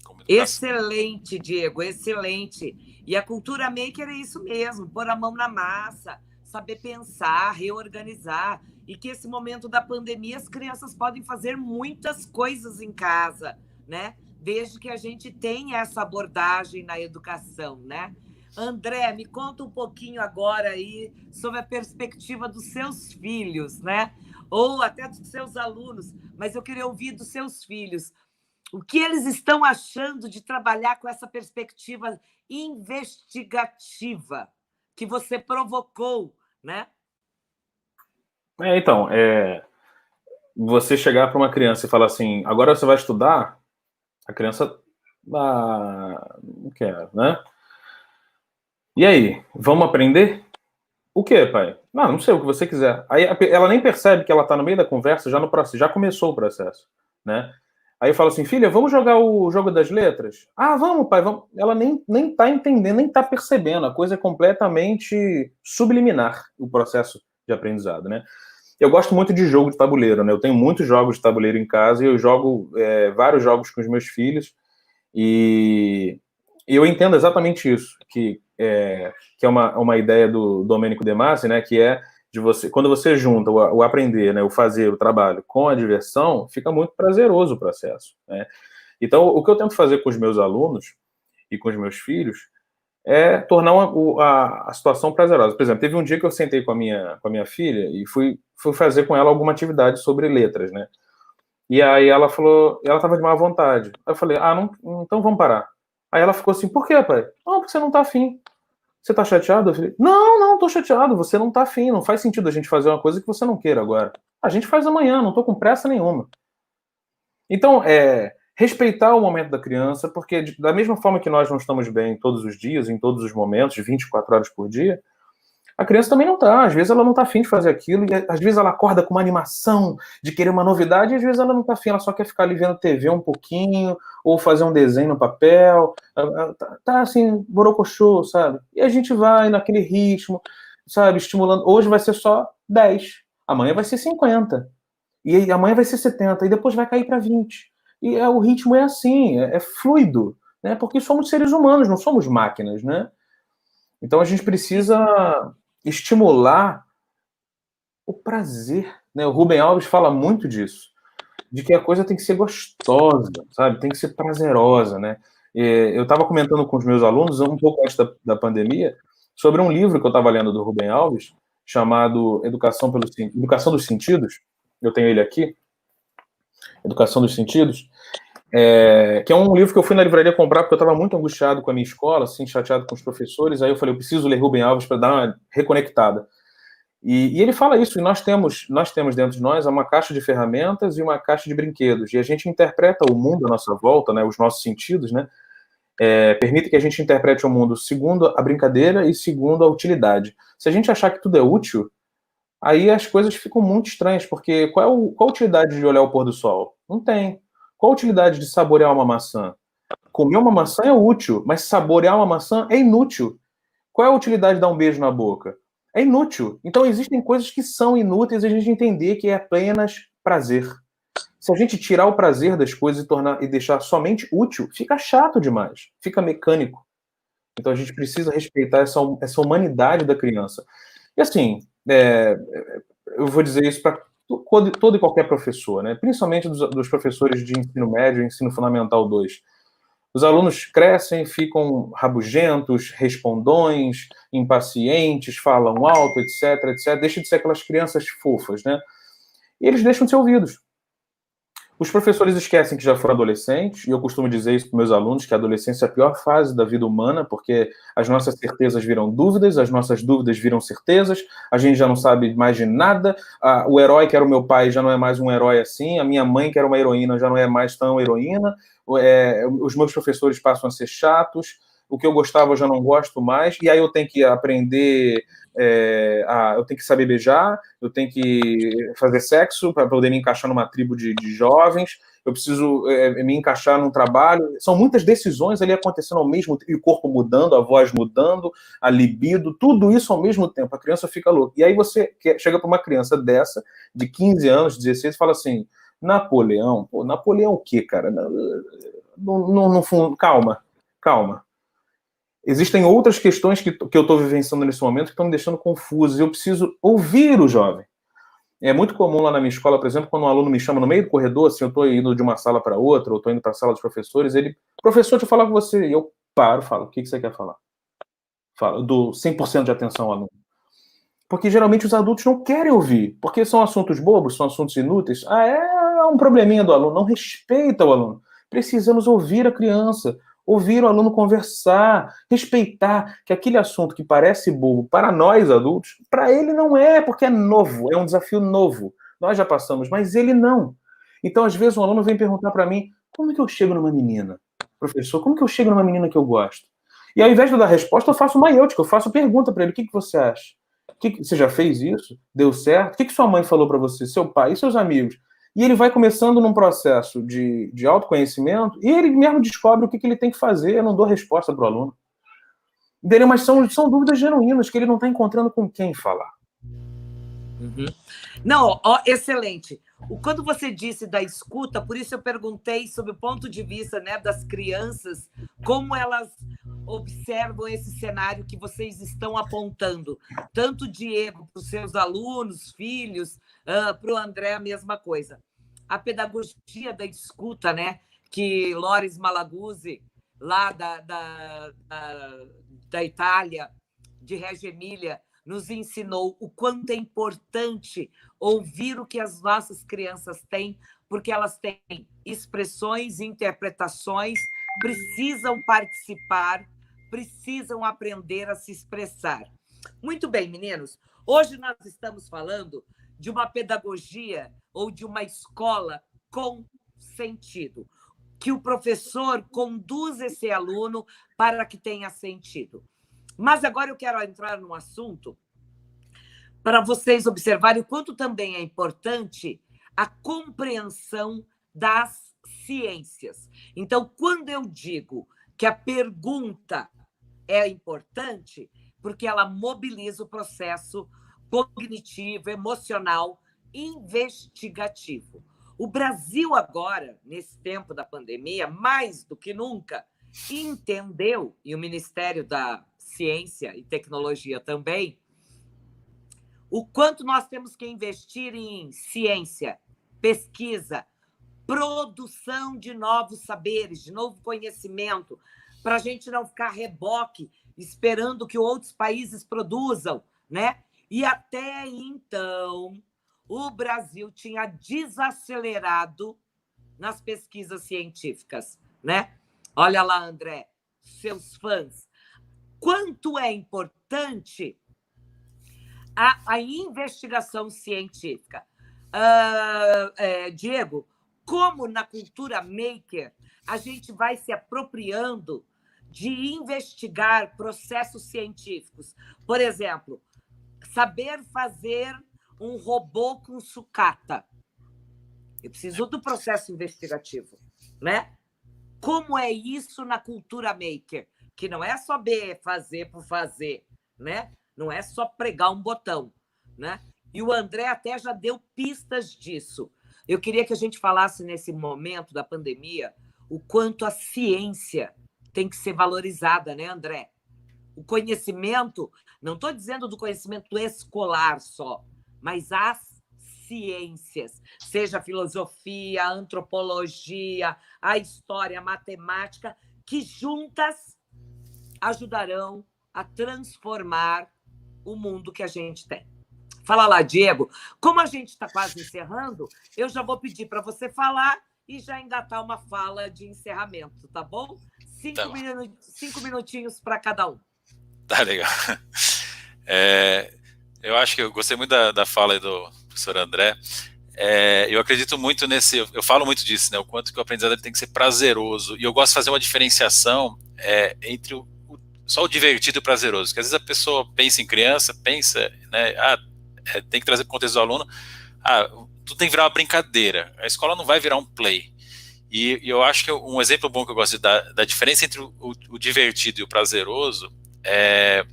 Como educação. Excelente, Diego, excelente. E a cultura maker é isso mesmo, pôr a mão na massa, saber pensar, reorganizar. E que esse momento da pandemia as crianças podem fazer muitas coisas em casa, né? Desde que a gente tenha essa abordagem na educação, né? André, me conta um pouquinho agora aí sobre a perspectiva dos seus filhos, né? Ou até dos seus alunos, mas eu queria ouvir dos seus filhos. O que eles estão achando de trabalhar com essa perspectiva investigativa que você provocou, né? Então, você chegar para uma criança e falar assim, agora você vai estudar, a criança não quer, né? E aí, vamos aprender? O quê, pai? Não sei, o que você quiser. Aí ela nem percebe que ela está no meio da conversa, já no processo, já começou o processo, né? Aí eu falo assim, filha, vamos jogar o jogo das letras? Vamos, pai, vamos. Ela nem tá entendendo, nem tá percebendo. A coisa é completamente subliminar, o processo de aprendizado, né? Eu gosto muito de jogo de tabuleiro, né? Eu tenho muitos jogos de tabuleiro em casa e eu jogo vários jogos com os meus filhos e eu entendo exatamente isso, que é uma ideia do Domênico De Masi, né? Que é de você, quando você junta o aprender, né, o fazer, o trabalho com a diversão, fica muito prazeroso o processo, né? Então, o que eu tento fazer com os meus alunos e com os meus filhos é tornar a situação prazerosa. Por exemplo, teve um dia que eu sentei com a minha filha e fui fazer com ela alguma atividade sobre letras, né? E aí ela falou, ela estava de má vontade. Aí eu falei, não, então vamos parar. Aí ela ficou assim, por quê, pai? Não, porque você não tá afim. Você tá chateado? Eu falei, não, tô chateado, você não tá afim, não faz sentido a gente fazer uma coisa que você não queira agora. A gente faz amanhã, não tô com pressa nenhuma. Então, respeitar o momento da criança, porque da mesma forma que nós não estamos bem todos os dias, em todos os momentos, 24 horas por dia, a criança também não tá. Às vezes ela não tá afim de fazer aquilo, e às vezes ela acorda com uma animação de querer uma novidade, e às vezes ela não tá afim, ela só quer ficar ali vendo TV um pouquinho, ou fazer um desenho no papel, tá assim, borocochô, sabe? E a gente vai naquele ritmo, sabe, estimulando. Hoje vai ser só 10, amanhã vai ser 50, e amanhã vai ser 70, e depois vai cair para 20. E o ritmo é assim, é fluido, né? Porque somos seres humanos, não somos máquinas, né? Então a gente precisa estimular o prazer, né? O Rubem Alves fala muito disso, de que a coisa tem que ser gostosa, sabe? Tem que ser prazerosa, né? Eu estava comentando com os meus alunos um pouco antes da pandemia sobre um livro que eu estava lendo do Rubem Alves chamado Educação dos Sentidos. Eu tenho ele aqui, Educação dos Sentidos, que é um livro que eu fui na livraria comprar porque eu estava muito angustiado com a minha escola, assim, chateado com os professores. Aí eu falei, eu preciso ler Rubem Alves para dar uma reconectada. E ele fala isso, e nós temos dentro de nós uma caixa de ferramentas e uma caixa de brinquedos, e a gente interpreta o mundo à nossa volta, né, os nossos sentidos, né, permite que a gente interprete o mundo segundo a brincadeira e segundo a utilidade. Se a gente achar que tudo é útil, aí as coisas ficam muito estranhas, porque qual a utilidade de olhar o pôr do sol? Não tem. Qual a utilidade de saborear uma maçã? Comer uma maçã é útil, mas saborear uma maçã é inútil. Qual é a utilidade de dar um beijo na boca? É inútil. Então existem coisas que são inúteis e a gente entender que é apenas prazer. Se a gente tirar o prazer das coisas e deixar somente útil, fica chato demais, fica mecânico. Então a gente precisa respeitar essa humanidade da criança. E assim, eu vou dizer isso para todo e qualquer professor, né? Principalmente dos professores de ensino médio e ensino fundamental 2. Os alunos crescem, ficam rabugentos, respondões, impacientes, falam alto, etc, etc. Deixam de ser aquelas crianças fofas, né? E eles deixam de ser ouvidos. Os professores esquecem que já foram adolescentes, e eu costumo dizer isso para meus alunos, que a adolescência é a pior fase da vida humana, porque as nossas certezas viram dúvidas, as nossas dúvidas viram certezas, a gente já não sabe mais de nada, o herói que era o meu pai já não é mais um herói assim, a minha mãe que era uma heroína já não é mais tão heroína, os meus professores passam a ser chatos, o que eu gostava eu já não gosto mais, e aí eu tenho que aprender... eu tenho que saber beijar, eu tenho que fazer sexo para poder me encaixar numa tribo de jovens, eu preciso me encaixar num trabalho. São muitas decisões ali acontecendo ao mesmo tempo, e o corpo mudando, a voz mudando, a libido, tudo isso ao mesmo tempo. A criança fica louca. E aí você chega para uma criança dessa, de 15 anos, 16, e fala assim, Napoleão? Pô, Napoleão o quê, cara? Calma. Existem outras questões que eu estou vivenciando nesse momento que estão me deixando confuso. Eu preciso ouvir o jovem. É muito comum lá na minha escola, por exemplo, quando um aluno me chama no meio do corredor, assim, eu estou indo de uma sala para outra, ou estou indo para a sala dos professores, professor, deixa eu falar com você. E eu paro, falo, o que você quer falar? Eu dou 100% de atenção ao aluno. Porque geralmente os adultos não querem ouvir, porque são assuntos bobos, são assuntos inúteis. É um probleminha do aluno, não respeita o aluno. Precisamos ouvir a criança, ouvir o aluno conversar, respeitar que aquele assunto que parece bobo para nós adultos, para ele não é, porque é novo, é um desafio novo. Nós já passamos, mas ele não. Então, às vezes, um aluno vem perguntar para mim, como é que eu chego numa menina? Professor, como que eu chego numa menina que eu gosto? E ao invés de eu dar resposta, eu faço maiêutica, eu faço pergunta para ele, o que você acha? Você já fez isso? Deu certo? O que sua mãe falou para você? Seu pai e seus amigos? E ele vai começando num processo de autoconhecimento e ele mesmo descobre o que ele tem que fazer. Eu não dou resposta para o aluno. Mas são dúvidas genuínas que ele não está encontrando com quem falar. Uhum. Não, excelente. Quando você disse da escuta, por isso eu perguntei sobre o ponto de vista, né, das crianças, como elas observam esse cenário que vocês estão apontando. Tanto o Diego para os seus alunos, filhos, para o André a mesma coisa. A pedagogia da escuta, né, que Loris Malaguzzi, lá da Itália, de Reggio Emília, nos ensinou o quanto é importante ouvir o que as nossas crianças têm, porque elas têm expressões, interpretações, precisam participar, precisam aprender a se expressar. Muito bem, meninos. Hoje nós estamos falando de uma pedagogia ou de uma escola com sentido, que o professor conduz esse aluno para que tenha sentido. Mas agora eu quero entrar num assunto para vocês observarem o quanto também é importante a compreensão das ciências. Então, quando eu digo que a pergunta é importante, porque ela mobiliza o processo cognitivo, emocional, investigativo. O Brasil agora, nesse tempo da pandemia, mais do que nunca, entendeu, e o Ministério da Ciência e Tecnologia também, o quanto nós temos que investir em ciência, pesquisa, produção de novos saberes, de novo conhecimento, para a gente não ficar reboque, esperando que outros países produzam, né? E até então, o Brasil tinha desacelerado nas pesquisas científicas, né? Olha lá, André, seus fãs. Quanto é importante a investigação científica. Diego, como na cultura maker a gente vai se apropriando de investigar processos científicos? Por exemplo, saber fazer um robô com sucata. Eu preciso do processo investigativo, né? Como é isso na cultura maker? Que não é só fazer por fazer, né? Não é só pregar um botão, né? E o André até já deu pistas disso. Eu queria que a gente falasse nesse momento da pandemia o quanto a ciência tem que ser valorizada, né, André? O conhecimento, não estou dizendo do conhecimento escolar só, mas as ciências, seja a filosofia, a antropologia, a história, a matemática, que juntas ajudarão a transformar o mundo que a gente tem. Fala lá, Diego. Como a gente está quase encerrando, eu já vou pedir para você falar e já engatar uma fala de encerramento, tá bom? 5 minutinhos para cada um. Tá legal. Eu acho que eu gostei muito da fala aí do professor André. Eu acredito muito eu falo muito disso, né? O quanto que o aprendizado tem que ser prazeroso. E eu gosto de fazer uma diferenciação entre só o divertido e o prazeroso. Porque às vezes a pessoa pensa em criança, né? Tem que trazer para o contexto do aluno. Tudo tem que virar uma brincadeira. A escola não vai virar um play. E eu acho que um exemplo bom que eu gosto de dar da diferença entre o divertido e o prazeroso é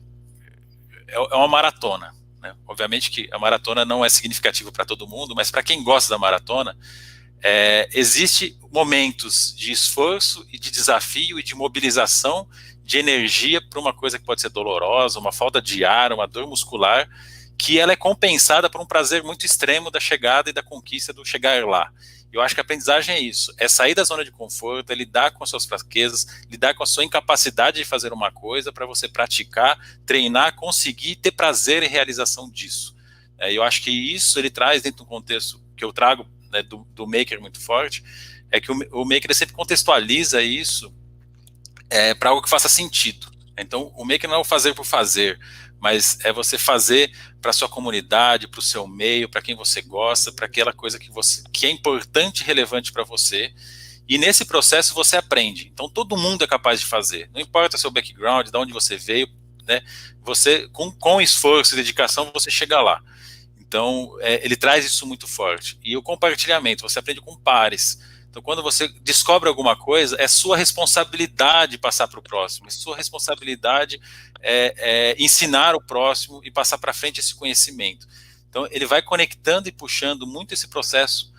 uma maratona, né? Obviamente que a maratona não é significativa para todo mundo, mas para quem gosta da maratona, existe momentos de esforço e de desafio e de mobilização de energia para uma coisa que pode ser dolorosa, uma falta de ar, uma dor muscular, que ela é compensada por um prazer muito extremo da chegada e da conquista do chegar lá. Eu acho que a aprendizagem é isso, é sair da zona de conforto, é lidar com as suas fraquezas, lidar com a sua incapacidade de fazer uma coisa para você praticar, treinar, conseguir ter prazer e realização disso. Eu acho que isso ele traz dentro do contexto que eu trago, né, do Maker muito forte, é que o Maker ele sempre contextualiza isso para algo que faça sentido. Então, o Maker não é o fazer por fazer, mas é você fazer para a sua comunidade, para o seu meio, para quem você gosta, para aquela coisa que é importante e relevante para você. E nesse processo você aprende. Então, todo mundo é capaz de fazer. Não importa seu background, de onde você veio, né? Você, com esforço e dedicação, você chega lá. Então, ele traz isso muito forte. E o compartilhamento, você aprende com pares. Então, quando você descobre alguma coisa, é sua responsabilidade passar para o próximo, é sua responsabilidade ensinar o próximo e passar para frente esse conhecimento. Então, ele vai conectando e puxando muito esse processo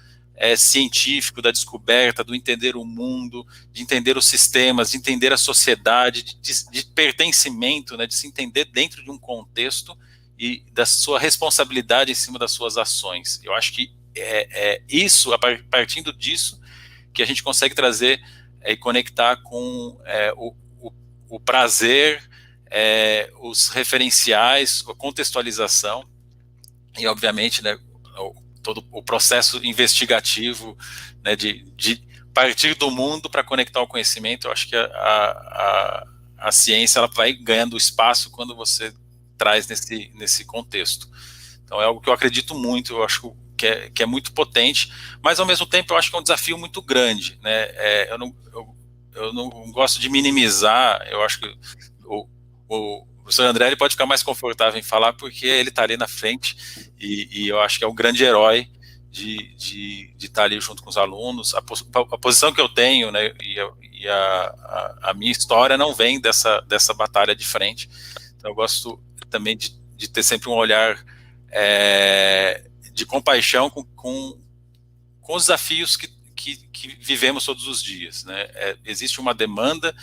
científico, da descoberta, do entender o mundo, de entender os sistemas, de entender a sociedade, de pertencimento, né, de se entender dentro de um contexto e da sua responsabilidade em cima das suas ações. Eu acho que isso, partindo disso, que a gente consegue trazer e conectar com o prazer, os referenciais, a contextualização e, obviamente, né, todo o processo investigativo, né, de partir do mundo para conectar o conhecimento. Eu acho que a ciência ela vai ganhando espaço quando você traz nesse contexto. Então é algo que eu acredito muito, eu acho que é muito potente, mas ao mesmo tempo eu acho que é um desafio muito grande, né? Eu não gosto de minimizar. Eu acho que o professor André ele pode ficar mais confortável em falar porque ele está ali na frente e eu acho que é um grande herói de estar ali junto com os alunos. A posição que eu tenho, né, e a minha história não vem dessa batalha de frente. Então eu gosto também de ter sempre um olhar de compaixão com os desafios que vivemos todos os dias, né? Existe uma demanda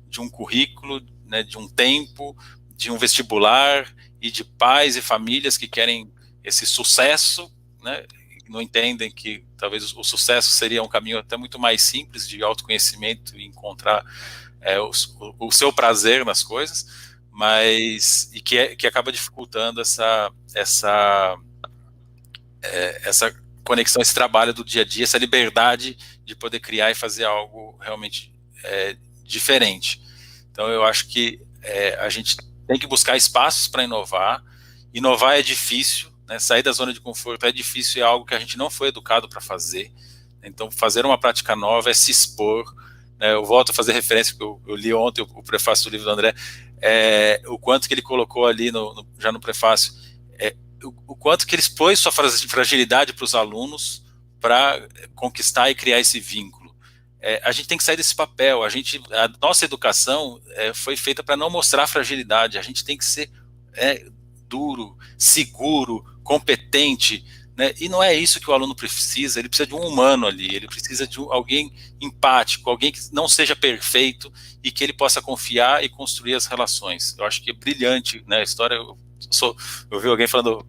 de um currículo, né, de um tempo, de um vestibular e de pais e famílias que querem esse sucesso, né? Não entendem que talvez o sucesso seria um caminho até muito mais simples de autoconhecimento e encontrar o seu prazer nas coisas, mas que acaba dificultando essa conexão, esse trabalho do dia a dia, essa liberdade de poder criar e fazer algo realmente diferente. Então eu acho que a gente tem que buscar espaços para inovar. Inovar é difícil, né? Sair da zona de conforto é difícil, é algo que a gente não foi educado para fazer. Então fazer uma prática nova é se expor, né? Eu volto a fazer referência, porque eu li ontem o prefácio do livro do André, o quanto que ele colocou ali já no prefácio, o quanto que ele expôs sua fragilidade para os alunos para conquistar e criar esse vínculo. A gente tem que sair desse papel. A nossa educação foi feita para não mostrar fragilidade. A gente tem que ser duro, seguro, competente, né? E não é isso que o aluno precisa, ele precisa de um humano ali, ele precisa de alguém empático, alguém que não seja perfeito e que ele possa confiar e construir as relações. Eu acho que é brilhante, né? A história, eu vi alguém falando,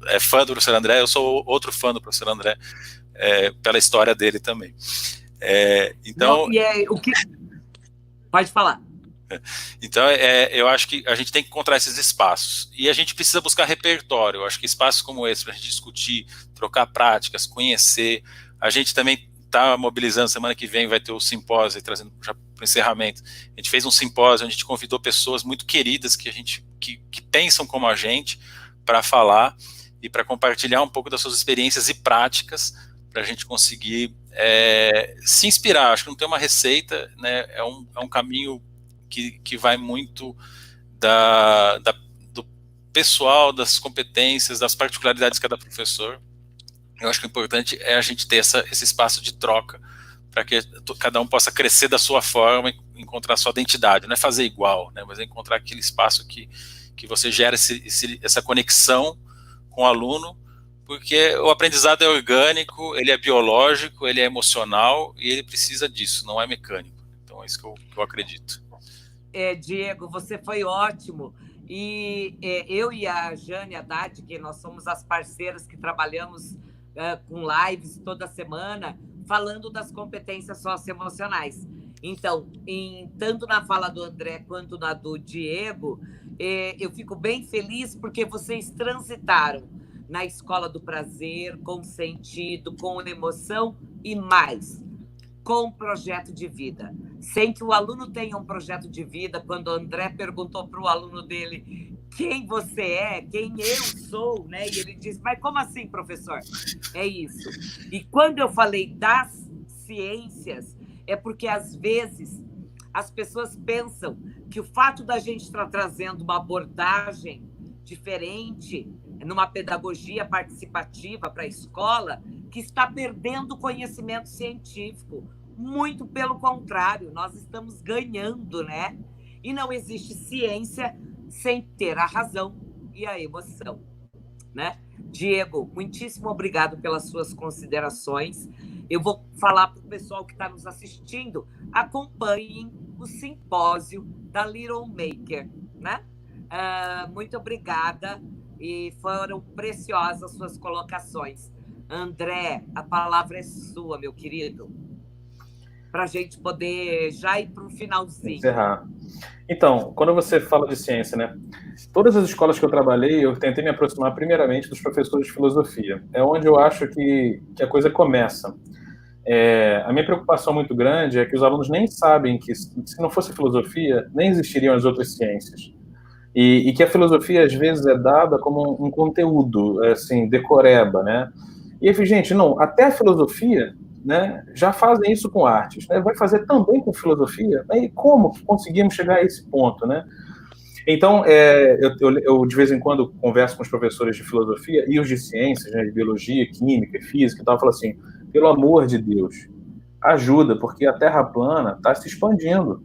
é fã do professor André, eu sou outro fã do professor André, pela história dele também. Então, o que... Pode falar. Então, eu acho que a gente tem que encontrar esses espaços. E a gente precisa buscar repertório. Eu acho que espaços como esse, para a gente discutir, trocar práticas, conhecer. A gente também está mobilizando, semana que vem vai ter o simpósio, trazendo já para o encerramento. A gente fez um simpósio onde a gente convidou pessoas muito queridas que pensam como a gente para falar e para compartilhar um pouco das suas experiências e práticas para a gente conseguir se inspirar. Acho que não tem uma receita, né? É um caminho que vai muito do pessoal, das competências, das particularidades de cada professor. Eu acho que o importante é a gente ter esse espaço de troca, para que cada um possa crescer da sua forma e encontrar a sua identidade. Não é fazer igual, né, mas é encontrar aquele espaço que você gera essa conexão com o aluno, porque o aprendizado é orgânico, ele é biológico, ele é emocional, e ele precisa disso, não é mecânico. Então é isso que eu acredito. Diego, você foi ótimo. E eu e a Jane Haddad, que nós somos as parceiras que trabalhamos com lives toda semana, falando das competências socioemocionais. Então, tanto na fala do André quanto na do Diego, eu fico bem feliz porque vocês transitaram na escola do prazer, com sentido, com emoção e mais, com projeto de vida. Sem que o aluno tenha um projeto de vida, quando o André perguntou para o aluno dele quem você é, quem eu sou, né? E ele disse, mas como assim, professor? É isso. E quando eu falei das ciências, é porque, às vezes, as pessoas pensam que o fato da gente estar trazendo uma abordagem diferente, numa pedagogia participativa para a escola, que está perdendo conhecimento científico. Muito pelo contrário, nós estamos ganhando, né? E não existe ciência sem ter a razão e a emoção, né? Diego, muitíssimo obrigado pelas suas considerações. Eu vou falar para o pessoal que está nos assistindo, acompanhem o simpósio da Little Maker, né? Muito obrigada, e foram preciosas suas colocações. André, a palavra é sua, meu querido, para a gente poder já ir para o finalzinho. Encerrar. Então, quando você fala de ciência, né? Todas as escolas que eu trabalhei, eu tentei me aproximar primeiramente dos professores de filosofia. É onde eu acho que a coisa começa. A minha preocupação muito grande é que os alunos nem sabem que, se não fosse filosofia, nem existiriam as outras ciências. E que a filosofia, às vezes, é dada como um conteúdo, assim, decoreba, né? E eu falei, gente, não, até a filosofia, né, já fazem isso com artes, né? Vai fazer também com filosofia? E como que conseguimos chegar a esse ponto, né? Então, eu de vez em quando converso com os professores de filosofia e os de ciências, né, de biologia, química, física e tal, eu falo assim, pelo amor de Deus, ajuda, porque a Terra plana está se expandindo.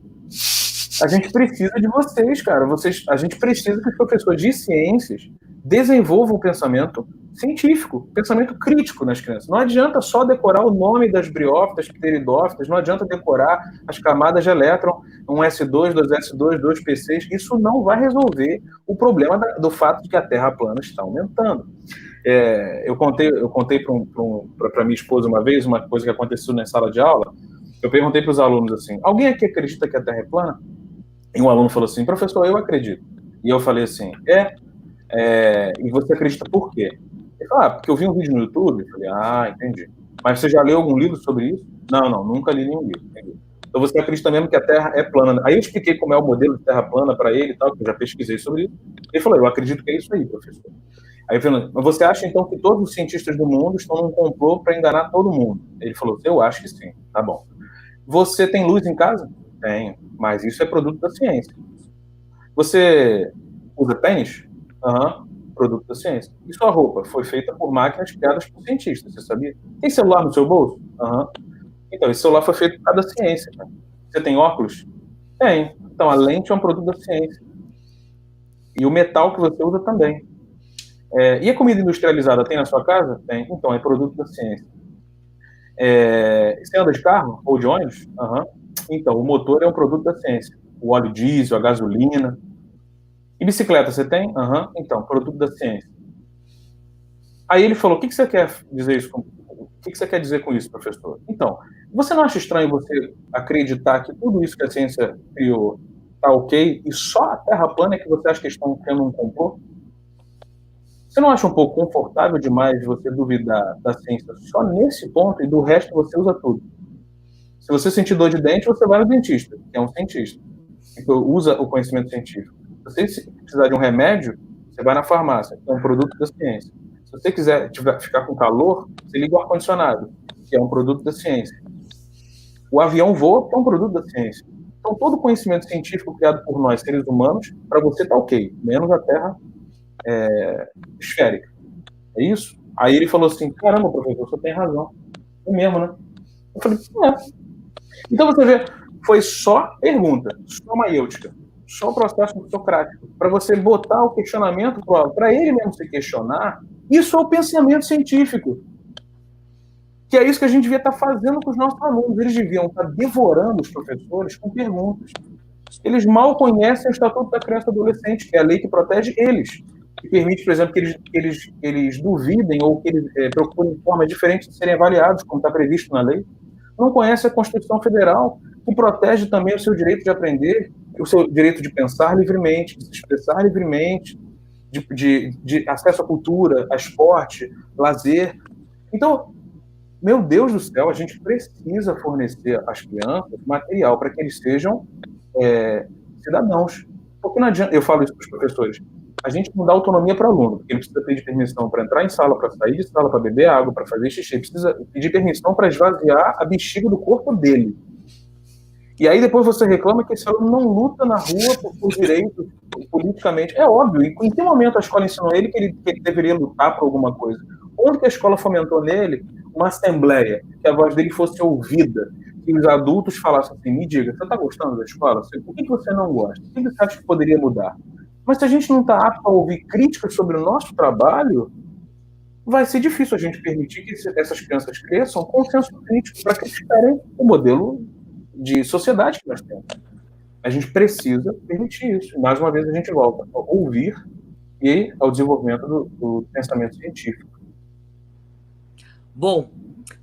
A gente precisa de vocês, cara. A gente precisa que os professores de ciências desenvolvam o pensamento científico, pensamento crítico nas crianças. Não adianta só decorar o nome das briófitas, pteridófitas, não adianta decorar as camadas de elétron, um S2, 2S2, 2P6. Isso não vai resolver o problema do fato de que a Terra plana está aumentando. Eu contei para minha esposa uma vez uma coisa que aconteceu na sala de aula. Eu perguntei para os alunos assim, alguém aqui acredita que a Terra é plana? E um aluno falou assim, professor, eu acredito. E eu falei assim, e você acredita por quê? Ele falou, porque eu vi um vídeo no YouTube. Eu falei, entendi. Mas você já leu algum livro sobre isso? Não, nunca li nenhum livro. Entendi. Então você acredita mesmo que a Terra é plana. Aí eu expliquei como é o modelo de Terra plana para ele e tal, que eu já pesquisei sobre isso. Ele falou, eu acredito que é isso aí, professor. Aí eu falei, mas você acha então que todos os cientistas do mundo estão num complô para enganar todo mundo? Ele falou, eu acho que sim. Tá bom. Você tem luz em casa? Tenho, mas isso é produto da ciência. Você usa tênis? Produto da ciência. E sua roupa? Foi feita por máquinas criadas por cientistas, você sabia? Tem celular no seu bolso? Então, esse celular foi feito por causa da ciência. Né? Você tem óculos? Tem. Então, a lente é um produto da ciência. E o metal que você usa também. E a comida industrializada tem na sua casa? Tem. Então, é produto da ciência. Você anda de carro ou de ônibus? Uhum. Então, o motor é um produto da ciência. O óleo diesel, a gasolina. E bicicleta você tem? Uhum. Então, produto da ciência. Aí ele falou, o que você quer dizer isso? O que você quer dizer com isso, professor? Então, você não acha estranho você acreditar que tudo isso que a ciência criou está ok e só a Terra plana é que você acha que estão criando um complô? Você não acha um pouco confortável demais você duvidar da ciência só nesse ponto e do resto você usa tudo? Se você sentir dor de dente, você vai ao dentista, que é um cientista, que usa o conhecimento científico. Se você precisar de um remédio, você vai na farmácia, que é um produto da ciência. Se você quiser ficar com calor, você liga o ar-condicionado, que é um produto da ciência. O avião voa, que é um produto da ciência. Então, todo o conhecimento científico criado por nós, seres humanos, para você está ok, menos a Terra esférica. É isso? Aí ele falou assim, caramba, professor, você tem razão. É mesmo, né? Eu falei, Então você vê, foi só pergunta, só maiêutica, só o processo socrático, para você botar o questionamento para ele mesmo se questionar. Isso é o pensamento científico. Que é isso que a gente devia estar fazendo com os nossos alunos. Eles deviam estar devorando os professores com perguntas. Eles mal conhecem o Estatuto da Criança e do Adolescente, que é a lei que protege eles, que permite, por exemplo, que eles duvidem ou que eles procurem formas diferentes de serem avaliados, como está previsto na lei. Não conhece a Constituição Federal, que protege também o seu direito de aprender, o seu direito de pensar livremente, de se expressar livremente, de acesso à cultura, a esporte, lazer. Então, meu Deus do céu, a gente precisa fornecer às crianças material para que eles sejam cidadãos. Porque não adianta, eu falo isso para os professores, a gente não dá autonomia para o aluno, porque ele precisa pedir permissão para entrar em sala, para sair de sala, para beber água, para fazer xixi, precisa pedir permissão para esvaziar a bexiga do corpo dele. E aí depois você reclama que esse aluno não luta na rua por direito, politicamente. É óbvio, em que momento a escola ensinou ele que ele deveria lutar por alguma coisa? Onde que a escola fomentou nele uma assembleia, que a voz dele fosse ouvida, que os adultos falassem assim, me diga, você está gostando da escola? Por que você não gosta? O que você acha que poderia mudar? Mas se a gente não está apto a ouvir críticas sobre o nosso trabalho, vai ser difícil a gente permitir que essas crianças cresçam com senso crítico para criticarem o modelo de sociedade que nós temos. A gente precisa permitir isso. E, mais uma vez, a gente volta a ouvir e ao desenvolvimento do pensamento científico. Bom,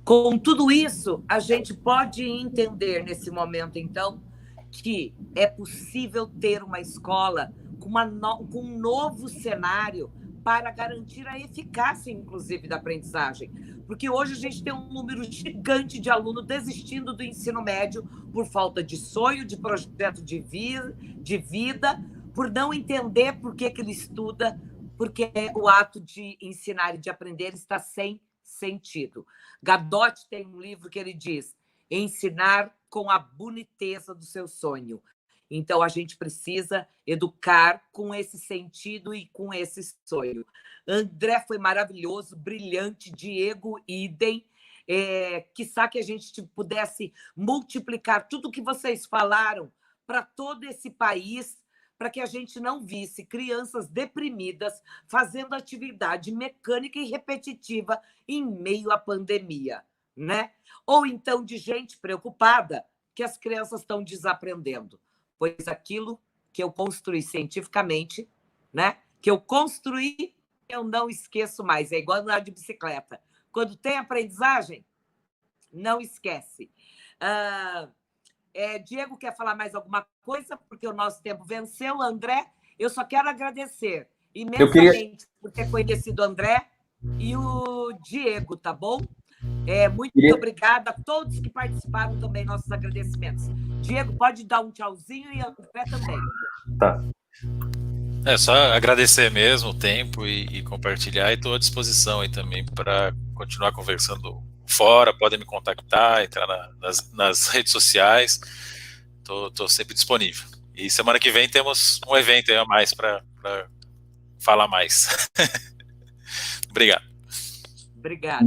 com tudo isso, a gente pode entender nesse momento, então, que é possível ter uma escola com um novo cenário para garantir a eficácia, inclusive, da aprendizagem. Porque hoje a gente tem um número gigante de alunos desistindo do ensino médio por falta de sonho, de projeto de vida, por não entender por que ele estuda, porque o ato de ensinar e de aprender está sem sentido. Gadotti tem um livro que ele diz, ensinar com a boniteza do seu sonho. Então, a gente precisa educar com esse sentido e com esse sonho. André foi maravilhoso, brilhante, Diego, idem. Quiçá que a gente pudesse multiplicar tudo que vocês falaram para todo esse país, para que a gente não visse crianças deprimidas fazendo atividade mecânica e repetitiva em meio à pandemia, né? Ou então de gente preocupada que as crianças estão desaprendendo. Pois aquilo que eu construí cientificamente, né? Que eu construí, eu não esqueço mais. É igual andar de bicicleta. Quando tem aprendizagem, não esquece. Diego quer falar mais alguma coisa? Porque o nosso tempo venceu. André, eu só quero agradecer imensamente por ter conhecido o André e o Diego, tá bom? Muito obrigada a todos que participaram também, nossos agradecimentos. Diego, pode dar um tchauzinho e André também. Tá. Só agradecer mesmo o tempo e compartilhar, e estou à disposição aí também para continuar conversando fora, podem me contactar, entrar nas redes sociais, estou sempre disponível. E semana que vem temos um evento aí a mais para falar mais. Obrigado. Obrigado.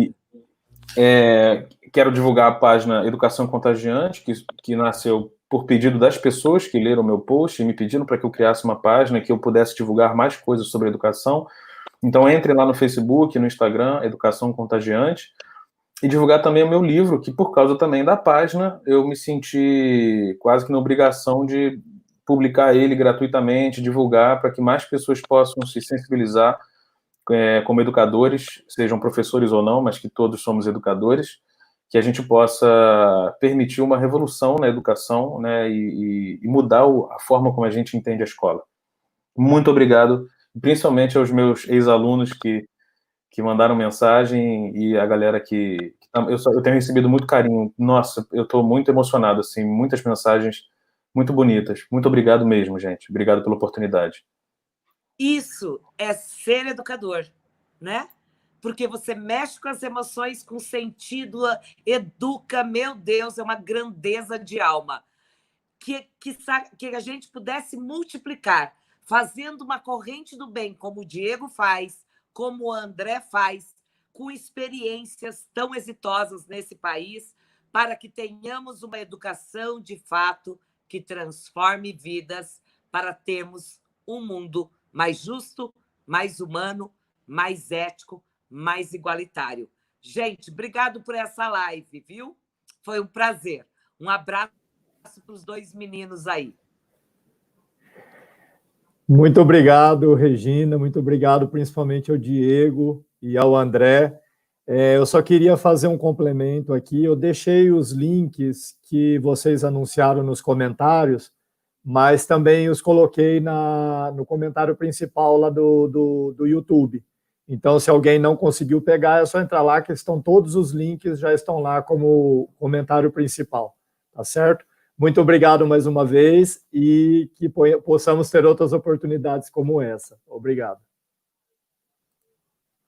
Quero divulgar a página Educação Contagiante, que nasceu por pedido das pessoas que leram o meu post e me pediram para que eu criasse uma página que eu pudesse divulgar mais coisas sobre educação. Então, entre lá no Facebook, no Instagram, Educação Contagiante, e divulgar também o meu livro, que por causa também da página, eu me senti quase que na obrigação de publicar ele gratuitamente, divulgar, para que mais pessoas possam se sensibilizar como educadores, sejam professores ou não, mas que todos somos educadores, que a gente possa permitir uma revolução na educação, né, e mudar a forma como a gente entende a escola. Muito obrigado, principalmente aos meus ex-alunos que mandaram mensagem e a galera que eu tenho recebido muito carinho. Nossa, eu estou muito emocionado, assim, muitas mensagens muito bonitas. Muito obrigado mesmo, gente. Obrigado pela oportunidade. Isso é ser educador, né? Porque você mexe com as emoções, com sentido, educa, meu Deus, é uma grandeza de alma. Que a gente pudesse multiplicar, fazendo uma corrente do bem, como o Diego faz, como o André faz, com experiências tão exitosas nesse país, para que tenhamos uma educação de fato que transforme vidas, para termos um mundo mais justo, mais humano, mais ético, mais igualitário. Gente, obrigado por essa live, viu? Foi um prazer. Um abraço para os dois meninos aí. Muito obrigado, Regina, muito obrigado principalmente ao Diego e ao André. Eu só queria fazer um complemento aqui, eu deixei os links que vocês anunciaram nos comentários, mas também os coloquei no comentário principal lá do YouTube. Então, se alguém não conseguiu pegar, é só entrar lá, que estão todos os links, já estão lá como comentário principal, tá certo? Muito obrigado mais uma vez e que possamos ter outras oportunidades como essa. Obrigado.